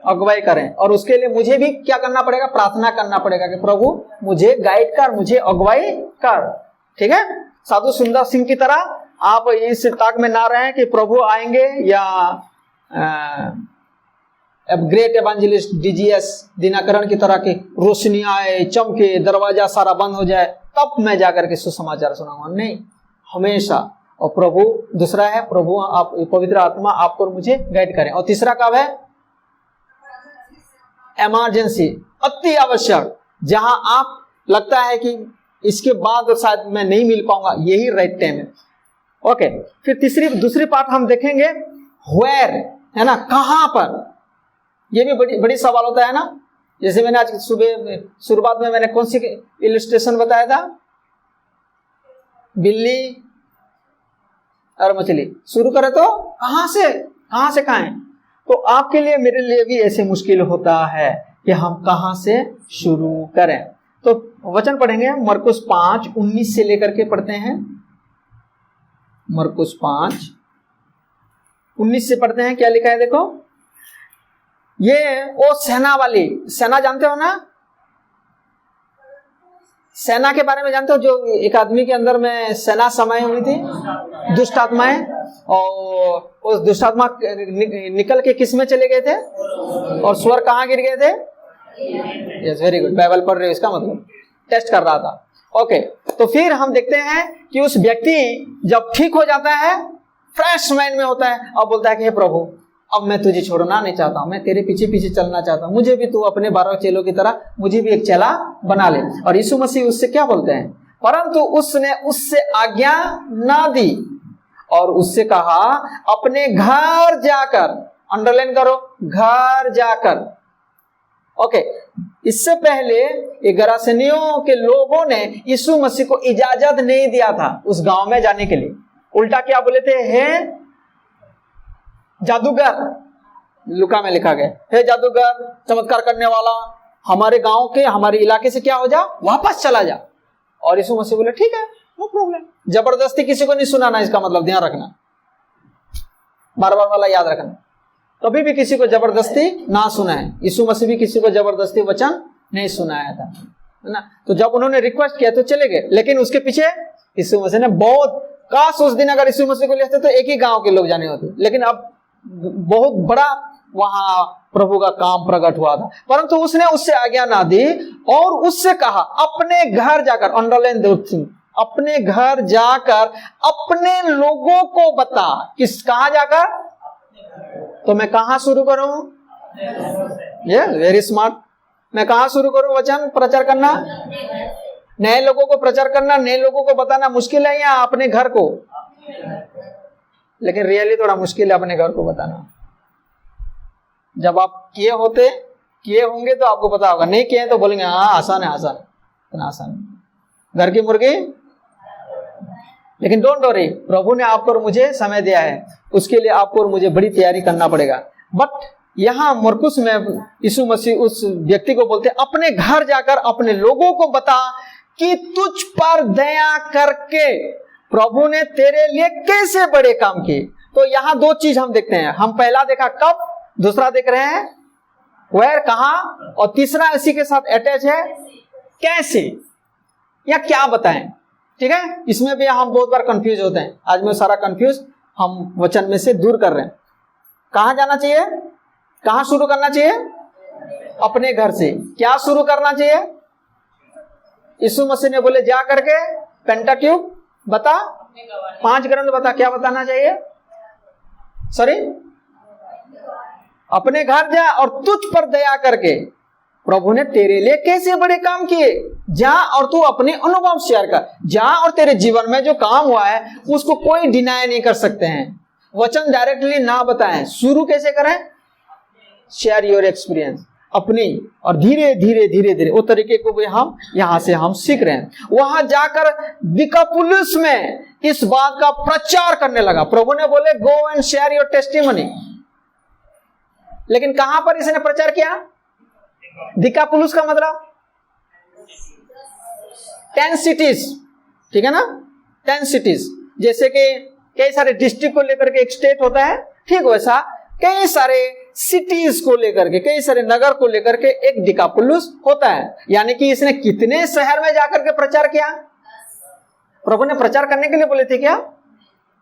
अगुवाई करें, और उसके लिए मुझे भी क्या करना पड़ेगा, प्रार्थना करना पड़ेगा कि प्रभु मुझे गाइड कर, मुझे अगुवाई कर। ठीक है, साधु सुंदर सिंह की तरह आप इस ताक में ना रहें कि प्रभु आएंगे, या ग्रेट एवेंजलिस्ट डीजीएस दिनाकरण की तरह की रोशनी आए, चमके, दरवाजा सारा बंद हो जाए तब मैं जाकर के सुसमाचार सुनाऊंगा। नहीं, हमेशा। और प्रभु, दूसरा है प्रभु आप, पवित्र आत्मा आपको और मुझे गाइड करें। और तीसरा कब है, इमरजेंसी, अति आवश्यक, जहां आप लगता है कि इसके बाद शायद मैं नहीं मिल पाऊंगा, यही राइट टाइम है। ओके, फिर दूसरी पार्ट हम देखेंगे, वेयर, है ना, कहां पर। ये भी बड़ी सवाल होता है ना। जैसे मैंने आज सुबह शुरुआत में मैंने कौन सी इलस्ट्रेशन बताया था, बिल्ली और मछली। शुरू करें तो कहां से कहां है। तो आपके लिए, मेरे लिए भी ऐसे मुश्किल होता है कि हम कहां से शुरू करें। तो वचन पढ़ेंगे मरकुस 5:19 से लेकर के पढ़ते हैं। मरकुस 5:19 से पढ़ते हैं। क्या लिखा है देखो, ये वो सेना वाली, सेना जानते हो ना, सेना के बारे में जानते हो, जो एक आदमी के अंदर में सेना समाई हुई थी, दुष्ट आत्माएं, और उस दुष्ट आत्मा निकल के किस में चले गए थे, और स्वर कहाँ गिर गए थे। यस, वेरी गुड, बाइबल पढ़ रहे हो, इसका मतलब टेस्ट कर रहा था। ओके, तो फिर हम देखते हैं कि उस व्यक्ति जब ठीक हो जाता है, फ्रेश माइंड में होता है, और बोलता है कि हे प्रभु, अब मैं तुझे छोड़ना नहीं चाहता हूं, मैं तेरे पीछे पीछे चलना चाहता हूं, मुझे भी तू अपने 12 चेलों की तरह मुझे भी एक चेला बना ले। और यीशु मसीह उससे क्या बोलते हैं, परंतु उसने उससे आज्ञा ना दी और उससे कहा, अपने घर जाकर, अंडरलाइन करो, घर जाकर। ओके, इससे पहले गरासेनियों के लोगों ने यीशु मसीह को इजाजत नहीं दिया था उस गांव में जाने के लिए। उल्टा क्या बोले थे, हे जादूगर, लुका में लिखा गया, हे जादूगर, चमत्कार करने वाला, हमारे गांव के, हमारे इलाके से क्या हो जा, वापस चला जा। और यीशु मसीह बोले ठीक है, नो प्रॉब्लम। जबरदस्ती किसी को नहीं सुनाना, इसका मतलब ध्यान रखना, बार बार वाला याद रखना, कभी भी किसी को जबरदस्ती ना सुनाए। यीशु मसीह भी किसी को जबरदस्ती वचन नहीं सुनाया था, है ना। तो जब उन्होंने रिक्वेस्ट किया तो चले गए, लेकिन उसके पीछे यीशु मसीह ने बहुत, काश उस दिन अगर यीशु मसीह को लेते तो एक ही गांव के लोग जाने होते, लेकिन अब बहुत बड़ा वहां प्रभु का काम प्रकट हुआ था। परंतु उसने उससे आज्ञा ना दी और उससे कहा, अपने घर जाकर, अंडरलाइन दो थिंग, अपने घर जाकर अपने लोगों को बता। कहां जाकर, तो मैं कहां शुरू करूं, ये वेरी स्मार्ट, मैं कहां शुरू करूं वचन प्रचार करना, नए लोगों को प्रचार करना, नए लोगों को बताना मुश्किल है, या अपने घर को, लेकिन रियली थोड़ा मुश्किल है अपने घर को बताना। जब आप किए होंगे तो आपको पता होगा, नहीं किए तो बोलेंगे हाँ आसान है, इतना आसान घर की मुर्गी। लेकिन डोंट वरी, प्रभु ने आपको और मुझे समय दिया है, उसके लिए आपको और मुझे बड़ी तैयारी करना पड़ेगा। बट यहाँ मरकुस में यीशु मसीह उस व्यक्ति को बोलते, अपने घर जाकर अपने लोगों को बता कि तुझ पर दया करके प्रभु ने तेरे लिए कैसे बड़े काम किए। तो यहाँ दो चीज हम देखते हैं, हम पहला देखा कब, दूसरा देख रहे हैं वेयर, कहां, और तीसरा इसी के साथ अटैच है कैसे, या क्या बताएं। ठीक है, इसमें भी हम बहुत बार कंफ्यूज होते हैं। आज में सारा कंफ्यूज हम वचन में से दूर कर रहे हैं। कहां जाना चाहिए, कहां शुरू करना चाहिए, अपने घर से। क्या शुरू करना चाहिए, यीशु मसीह ने बोले जा करके पेंटाट्यूक बता, 5 ग्रंथ बता, क्या बताना चाहिए, सॉरी, अपने घर जा और तुझ पर दया करके प्रभु ने तेरे लिए कैसे बड़े काम किए। जा और तू अपने अनुभव शेयर कर, जा और तेरे जीवन में जो काम हुआ है उसको कोई डिनाई नहीं कर सकते हैं। वचन डायरेक्टली ना बताएं, शुरू कैसे करें, शेयर योर एक्सपीरियंस अपनी, और धीरे धीरे धीरे धीरे वो तरीके को भी हम यहां से हम सीख रहे हैं। वहां जाकर दिकापुलिस में इस बात का प्रचार करने लगा। प्रभु ने बोले go and share your testimony, लेकिन कहां पर इसने प्रचार किया, दिकापुलिस का मतलब 10 सिटीज, ठीक है ना, 10 सिटीज। जैसे कि कई सारे डिस्ट्रिक्ट को लेकर के एक स्टेट होता है, ठीक वैसा कई सारे सिटीज को लेकर के, कई सारे नगर को लेकर के एक डिकापुलुस होता है। यानी कि इसने कितने शहर में जाकर के प्रचार किया? प्रभु ने प्रचार करने के लिए बोले थे क्या?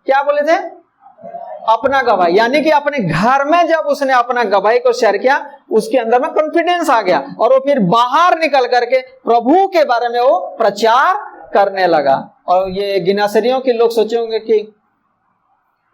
क्या बोले थे? अपना गवाही। यानी कि अपने घर में जब उसने अपना गवाही को शेयर किया, उसके अंदर में कॉन्फिडेंस आ गया और वो फिर बाहर निकल करके प्रभु के बारे में वो प्रचार करने लगा। और ये गिनासरियों के लोग सोचे होंगे कि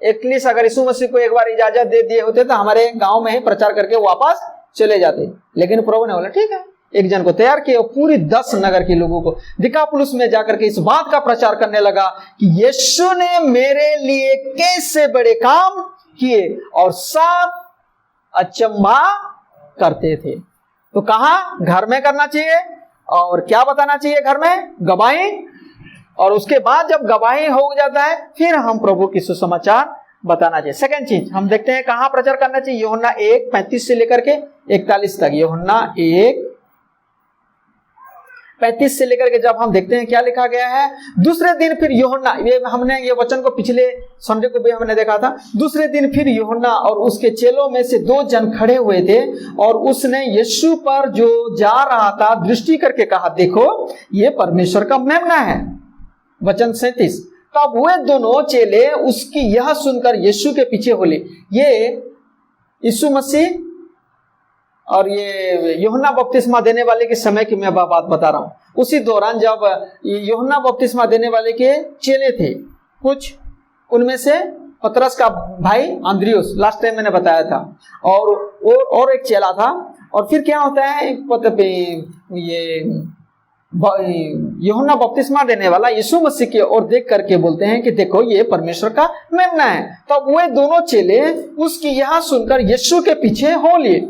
एटलीस्ट अगर यीशु मसीह को एक बार इजाजत दे दिए होते तो हमारे गांव में ही प्रचार करके वापस चले जाते। लेकिन प्रभु ने बोला ठीक है, एक जन को तैयार किया, पूरी 10 नगर के लोगों को दिकापुलुस में जाकर के इस बात का प्रचार करने लगा कि यीशु ने मेरे लिए कैसे बड़े काम किए, और सब अचंभा करते थे। तो कहां? घर में करना चाहिए। और क्या बताना चाहिए घर में? गवाही। और उसके बाद जब गवाही हो जाता है फिर हम प्रभु की सुसमाचार बताना चाहिए। सेकंड चीज हम देखते हैं कहां प्रचार करना चाहिए। यूहन्ना 1:35 से लेकर के 41 तक। यूहन्ना 1:35 से लेकर के जब हम देखते हैं क्या लिखा गया है। दूसरे दिन फिर यूहन्ना, ये वचन को पिछले संडे को भी हमने देखा था। दूसरे दिन फिर यूहन्ना और उसके चेलों में से 2 जन खड़े हुए थे और उसने यीशु पर जो जा रहा था दृष्टि करके कहा, देखो ये परमेश्वर का मेमना है। वचन 37। तब वे दोनों चेले उसकी यह सुनकर यीशु के पीछे बोले। ये यीशु मसीह और ये यूहन्ना बपतिस्मा देने वाले के समय की मैं बात बता रहा हूं। उसी दौरान जब यूहन्ना बपतिस्मा देने वाले के चेले थे, कुछ उनमें से पतरस का भाई अंद्रियुस, लास्ट टाइम मैंने बताया था, और एक चेला था। और फिर क्या होता है, ये यूहन्ना बपतिस्मा देने वाला यीशु मसीह की ओर देख करके बोलते हैं कि देखो ये परमेश्वर का मेमना है। तो वे दोनों चेले उसकी यह सुनकर यीशु के पीछे हो लिए।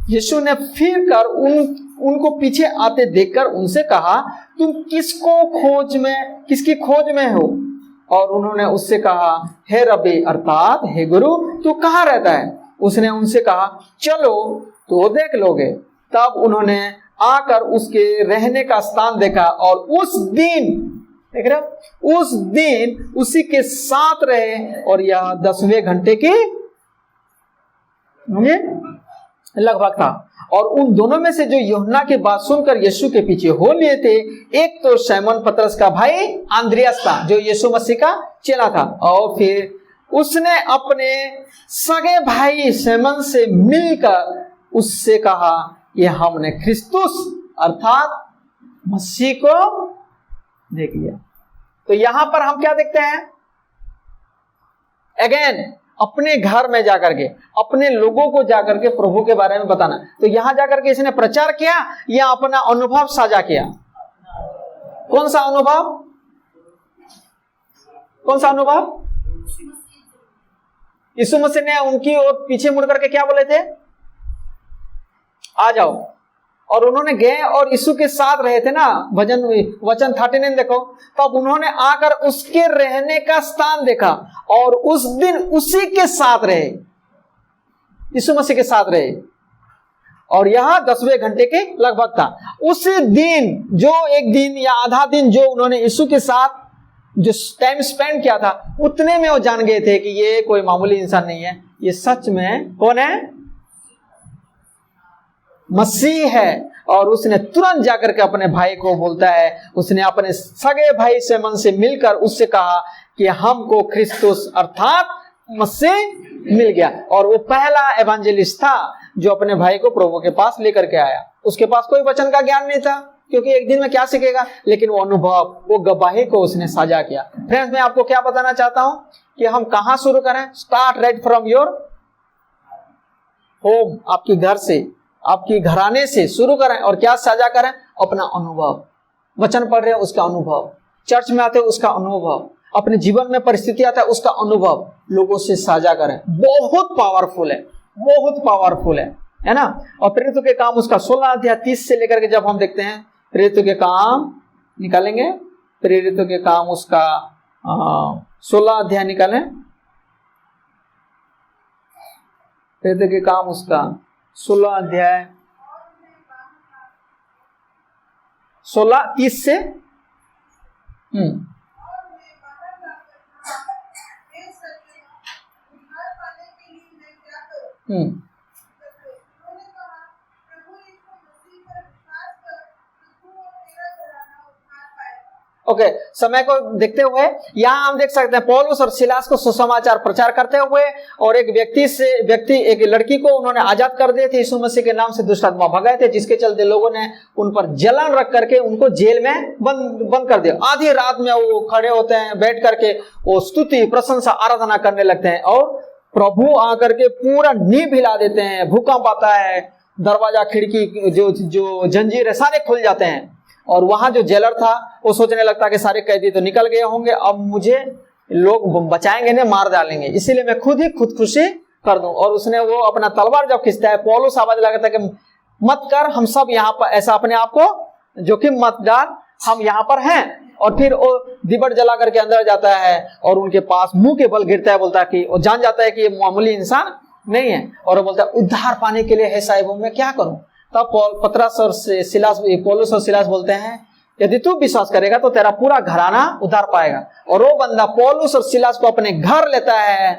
यीशु ने फिर कर उनको पीछे आते देखकर उनसे कहा, तुम किसकी खोज में हो? और उन्होंने उससे कहा, हे रब्बी अर्थात हे गुरु, तू कहाँ रहता है? उसने उनसे कहा, चलो तो देख लोगे। तब उन्होंने आकर उसके रहने का स्थान देखा और उस दिन, देख रहे हो, उस दिन उसी के साथ रहे। और यह 10वें घंटे की लगभग था। और उन दोनों में से जो यूहन्ना की बात सुनकर यीशु के पीछे हो लिए थे, एक तो शैमोन पतरस का भाई आंद्रियास था जो यीशु मसीह का चेला था। और फिर उसने अपने सगे भाई शैमोन से मिलकर उससे कहा कि हमने क्रिस्तुस अर्थात मसीह को देख लिया। तो यहां पर हम क्या देखते हैं? अगेन अपने घर में जाकर के, अपने लोगों को जाकर के प्रभु के बारे में बताना। तो यहां जाकर के इसने प्रचार किया या अपना अनुभव साझा किया? कौन सा अनुभव? कौन सा अनुभव? यीशु मसीह ने उनकी ओर पीछे मुड़ करके क्या बोले थे? आ जाओ। और उन्होंने गए और यीशु के साथ रहे थे ना। वचन 39 देखो। तो अब उन्होंने आकर उसके रहने का स्थान देखा और उस दिन उसी के साथ रहे, यीशु मसीह के साथ रहे। और यह 10वें घंटे के लगभग था। उसी दिन जो एक दिन या आधा दिन जो उन्होंने यीशु के साथ जो टाइम स्पेंड किया था, उतने में वो जान गए थे कि ये कोई मामूली इंसान नहीं है, ये सच में कौन है? मसीह है। और उसने तुरंत जाकर के अपने भाई को बोलता है, उसने अपने सगे भाई शैमोन से मिलकर उससे कहा कि हमको क्रिस्तुस अर्थात मसीह मिल गया। और वो पहला एवेंजलिस्ट था जो अपने भाई को प्रभु के पास लेकर के आया। उसके पास कोई वचन का ज्ञान नहीं था, क्योंकि एक दिन में क्या सीखेगा, लेकिन वो अनुभव, वो गवाही को उसने साझा किया। फ्रेंड्स, मैं आपको क्या बताना चाहता हूं कि हम कहां शुरू करें? Start right from your home, आपके घर से, आपकी घराने से शुरू करें। और क्या साझा करें? अपना अनुभव। वचन पढ़ रहे हैं उसका अनुभव, चर्च में आते हैं उसका अनुभव, अपने जीवन में परिस्थिति आता है उसका अनुभव लोगों से साझा करें। बहुत पावरफुल है, बहुत पावरफुल है ना। और प्रेरितों के काम उसका 16 अध्याय 30 से लेकर के जब हम देखते हैं, प्रेरितों के काम निकालेंगे, प्रेरितों के काम उसका 16 अध्याय निकालें, प्रेरितों के काम उसका 16 अध्याय 16 30 से ओके, समय को देखते हुए यहाँ हम देख सकते हैं पौलुस और सिलास को सुसमाचार प्रचार करते हुए, और एक एक लड़की को उन्होंने आजाद कर दिए थे, यीशु मसीह के नाम से दुष्ट आत्मा भगाए थे, जिसके चलते लोगों ने उन पर जलन रख करके उनको जेल में बंद कर दिया। आधी रात में वो खड़े होते हैं, बैठ करके वो स्तुति प्रशंसा आराधना करने लगते हैं, और प्रभु आकर के पूरा नींव हिला देते हैं, भूकंप आता है, दरवाजा खिड़की जो जंजीर है सारे खुल जाते हैं, और वहां जो जेलर था वो सोचने लगता कि सारे कैदी तो निकल गए होंगे, अब मुझे लोग बचाएंगे नहीं, मार डालेंगे, इसीलिए मैं खुद ही खुदकुशी कर दूं। और उसने वो अपना तलवार जब खींचता है, पौलुस आवाज लगाता है कि मत कर, हम सब यहाँ पर ऐसा अपने आप को जोखिम मत डाल, हम यहाँ पर हैं। और फिर वो दीपट जला करके अंदर जाता है और उनके पास मुंह के बल गिरता है, बोलता है कि वो जान जाता है कि ये मामूली इंसान नहीं है, और वो बोलता है उद्धार पाने के लिए है साहिब, मैं क्या करूं। तब पौलुस और सिलास बोलते हैं यदि तू विश्वास करेगा तो तेरा पूरा घराना उद्धार पाएगा। और वो बंदा पौलुस और सिलास को अपने घर लेता है।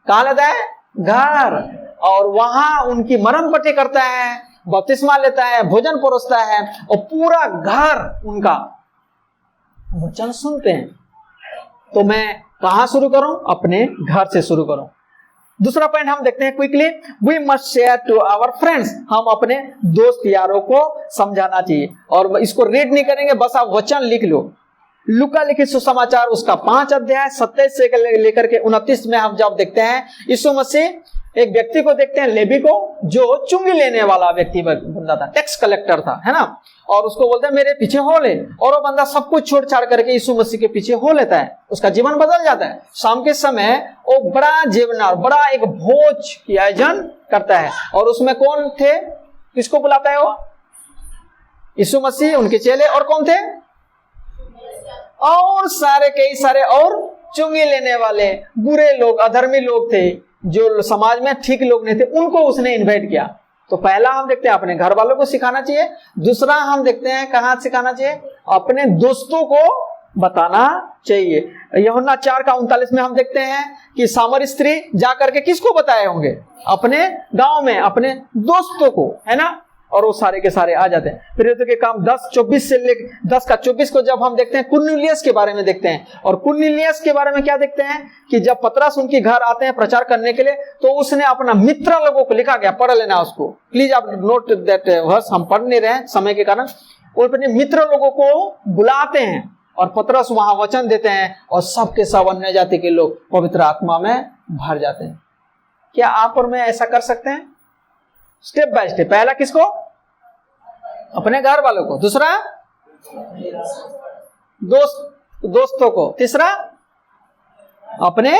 कहाँ लेता है? घर। और वहां उनकी मरण पट्टी करता है, बपतिस्मा लेता है, भोजन परोसता है, और पूरा घर उनका वचन सुनते हैं। तो मैं कहां शुरू करूं? अपने घर से शुरू करूं। दूसरा पॉइंट हम देखते हैं quickly, we must share to our friends, हम अपने दोस्त यारों को समझाना चाहिए। और इसको रीड नहीं करेंगे, बस आप वचन लिख लो। लूका लिखित सुसमाचार उसका 5 अध्याय 27 से लेकर के 29 में हम जब देखते हैं, यीशु मसीह एक व्यक्ति को देखते हैं, लेवी को, जो चुंगी लेने वाला व्यक्ति बंदा था, टैक्स कलेक्टर था, है ना। और उसको बोलते हैं मेरे पीछे हो ले, और वो बंदा सब कुछ छोड़ छाड़ करके यीशु मसीह के पीछे हो लेता है, उसका जीवन बदल जाता है। शाम के समय वो बड़ा जीवनार, बड़ा एक भोज की आयोजन करता है, और उसमें कौन थे? किसको बुलाता है वो? यीशु मसीह, उनके चेले, और कौन थे? और सारे कई सारे और चुंगी लेने वाले बुरे लोग, अधर्मी लोग थे, जो समाज में ठीक लोग नहीं थे, उनको उसने इनवाइट किया। तो पहला हम देखते हैं अपने घर वालों को सिखाना चाहिए। दूसरा हम देखते हैं कहां सिखाना चाहिए? अपने दोस्तों को बताना चाहिए। यूहन्ना 4:39 में हम देखते हैं कि सामरी स्त्री जाकर के किसको बताए होंगे? अपने गांव में अपने दोस्तों को, है ना। और वो सारे के सारे आ जाते हैं। प्रेरितों के काम 10:24 से लेकर 10:24 को जब हम देखते हैं, कुरनेलियस के बारे में देखते हैं। और कुरनेलियस के बारे में क्या देखते हैं कि जब पतरस उनके घर आते हैं प्रचार करने के लिए, तो उसने अपना मित्र लोगों को लिखा गया, पढ़ लेना उसको प्लीज, आप नोट दैट वर्स, हम पढ़ नहीं रहे समय के कारण। वो अपने मित्र लोगों को बुलाते हैं और पतरस वहां वचन देते हैं, और सबके सब अन्य जाति के लोग पवित्र आत्मा में भर जाते हैं। क्या आप और मैं ऐसा कर सकते हैं? Step by step. पहला किसको? अपने घर वालों को। दूसरा दोस्तों को। तीसरा अपने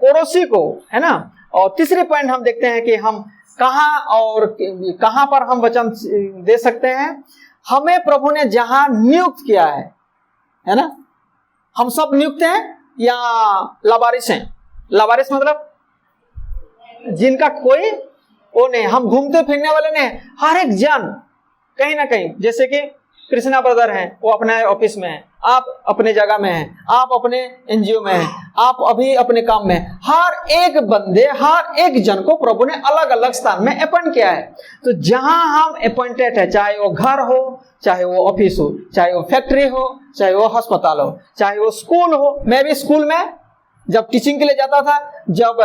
पड़ोसी को, है ना। और तीसरी पॉइंट हम देखते हैं कि हम कहां पर हम वचन दे सकते हैं। हमें प्रभु ने जहां नियुक्त किया है ना। हम सब नियुक्त हैं या लावारिस हैं? लावारिस मतलब जिनका कोई वो नहीं, हम घूमते फिरने वाले नहीं। हर एक जन कहीं ना कहीं, जैसे कि कृष्णा ब्रदर हैं, वो अपने ऑफिस में हैं, आप अपने जगह में हैं, आप अपने एनजीओ में हैं, आप अभी अपने काम में हैं। हर एक बंदे, हर एक जन को प्रभु ने अलग अलग स्थान में अपॉइंट किया है। तो जहां हम अपॉइंटेड है, चाहे वो घर हो, चाहे वो ऑफिस हो, चाहे वो फैक्ट्री हो, चाहे वो अस्पताल हो, चाहे वो स्कूल हो। मैं भी स्कूल में जब टीचिंग के लिए जाता था, जब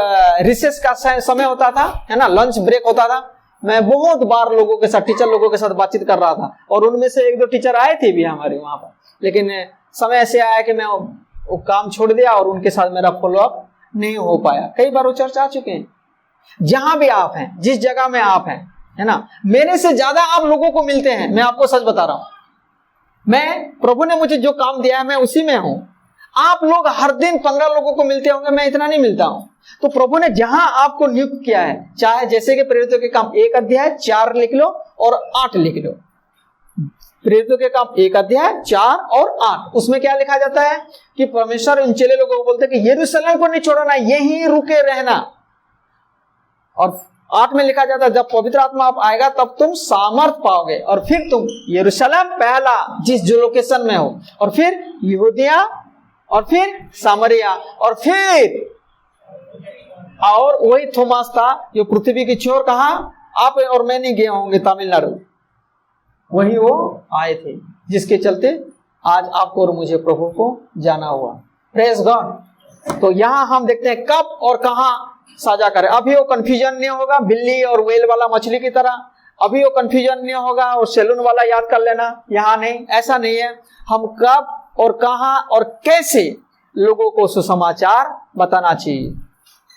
रिसेस का समय होता था, है ना, लंच ब्रेक होता था, मैं बहुत बार लोगों के साथ, टीचर लोगों के साथ बातचीत कर रहा था। और उनमें से 1-2 टीचर आए थे भी हमारे वहां पर, लेकिन समय ऐसे आया कि मैं वो काम छोड़ दिया और उनके साथ मेरा फॉलोअप नहीं हो पाया। कई बार वो चर्च आ चुके हैं। जहां भी आप हैं, जिस जगह में आप हैं, है ना, मेरे से ज्यादा आप लोगों को मिलते हैं। मैं आपको सच बता रहा हूं, मैं, प्रभु ने मुझे जो काम दिया है मैं उसी में हूं। आप लोग हर दिन 15 लोगों को मिलते होंगे, मैं इतना नहीं मिलता हूं। तो प्रभु ने जहां आपको नियुक्त किया है, चाहे जैसे कि प्रेरितों के काम 1 अध्याय 4 लिख लो और 8 लिख लो। प्रेरितों के काम 1 अध्याय 4 और 8, उसमें क्या लिखा जाता है कि परमेश्वर उन चेले लोगों को बोलते हैं कि यरूशलेम को नहीं छोड़ना, यहीं रुके रहना। और 8 में लिखा जाता है जब पवित्र आत्मा आप आएगा तब तुम सामर्थ पाओगे और फिर तुम यरूशलेम पहला जिस जो लोकेशन में हो, और फिर यहूदिया, और फिर सामरिया, और फिर और वही थोमास था जो पृथ्वी की छोर कहा आप और मैं नहीं गए होंगे तमिलनाडु, वही वो आए थे जिसके चलते आज आपको और मुझे प्रभु को जाना हुआ। Praise God. तो यहाँ हम देखते हैं कब और कहाँ साझा करें। अभी वो कंफ्यूजन नहीं होगा बिल्ली और व्हेल वाला मछली की तरह, अभी वो कंफ्यूजन नहीं होगा और सैलून वाला याद कर लेना, यहाँ नहीं, ऐसा नहीं है। हम कब और कहाँ और कैसे लोगों को सुसमाचार बताना चाहिए,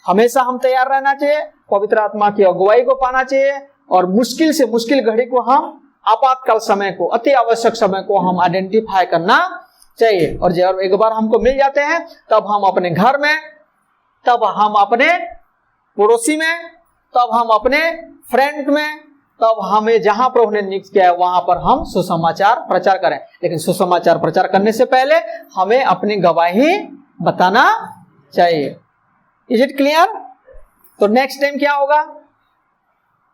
हमेशा हम तैयार रहना चाहिए, पवित्र आत्मा की अगुवाई को पाना चाहिए, और मुश्किल से मुश्किल घड़ी को हम आपातकाल समय को, अति आवश्यक समय को हम आइडेंटिफाई करना चाहिए। और जब एक बार हमको मिल जाते हैं तब हम अपने घर में, तब हम अपने पड़ोसी में, तब हम अपने फ्रेंड में, तब हमें जहां प्रभु ने नियुक्त किया है वहां पर हम सुसमाचार प्रचार करें। लेकिन सुसमाचार प्रचार करने से पहले हमें अपनी गवाही बताना चाहिए। Is it clear? तो नेक्स्ट टाइम क्या होगा,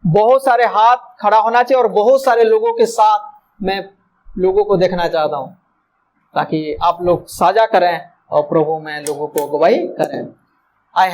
बहुत सारे हाथ खड़ा होना चाहिए और बहुत सारे लोगों के साथ मैं लोगों को देखना चाहता हूं ताकि आप लोग साझा करें और प्रभु में लोगों को अगुवाई करें। आई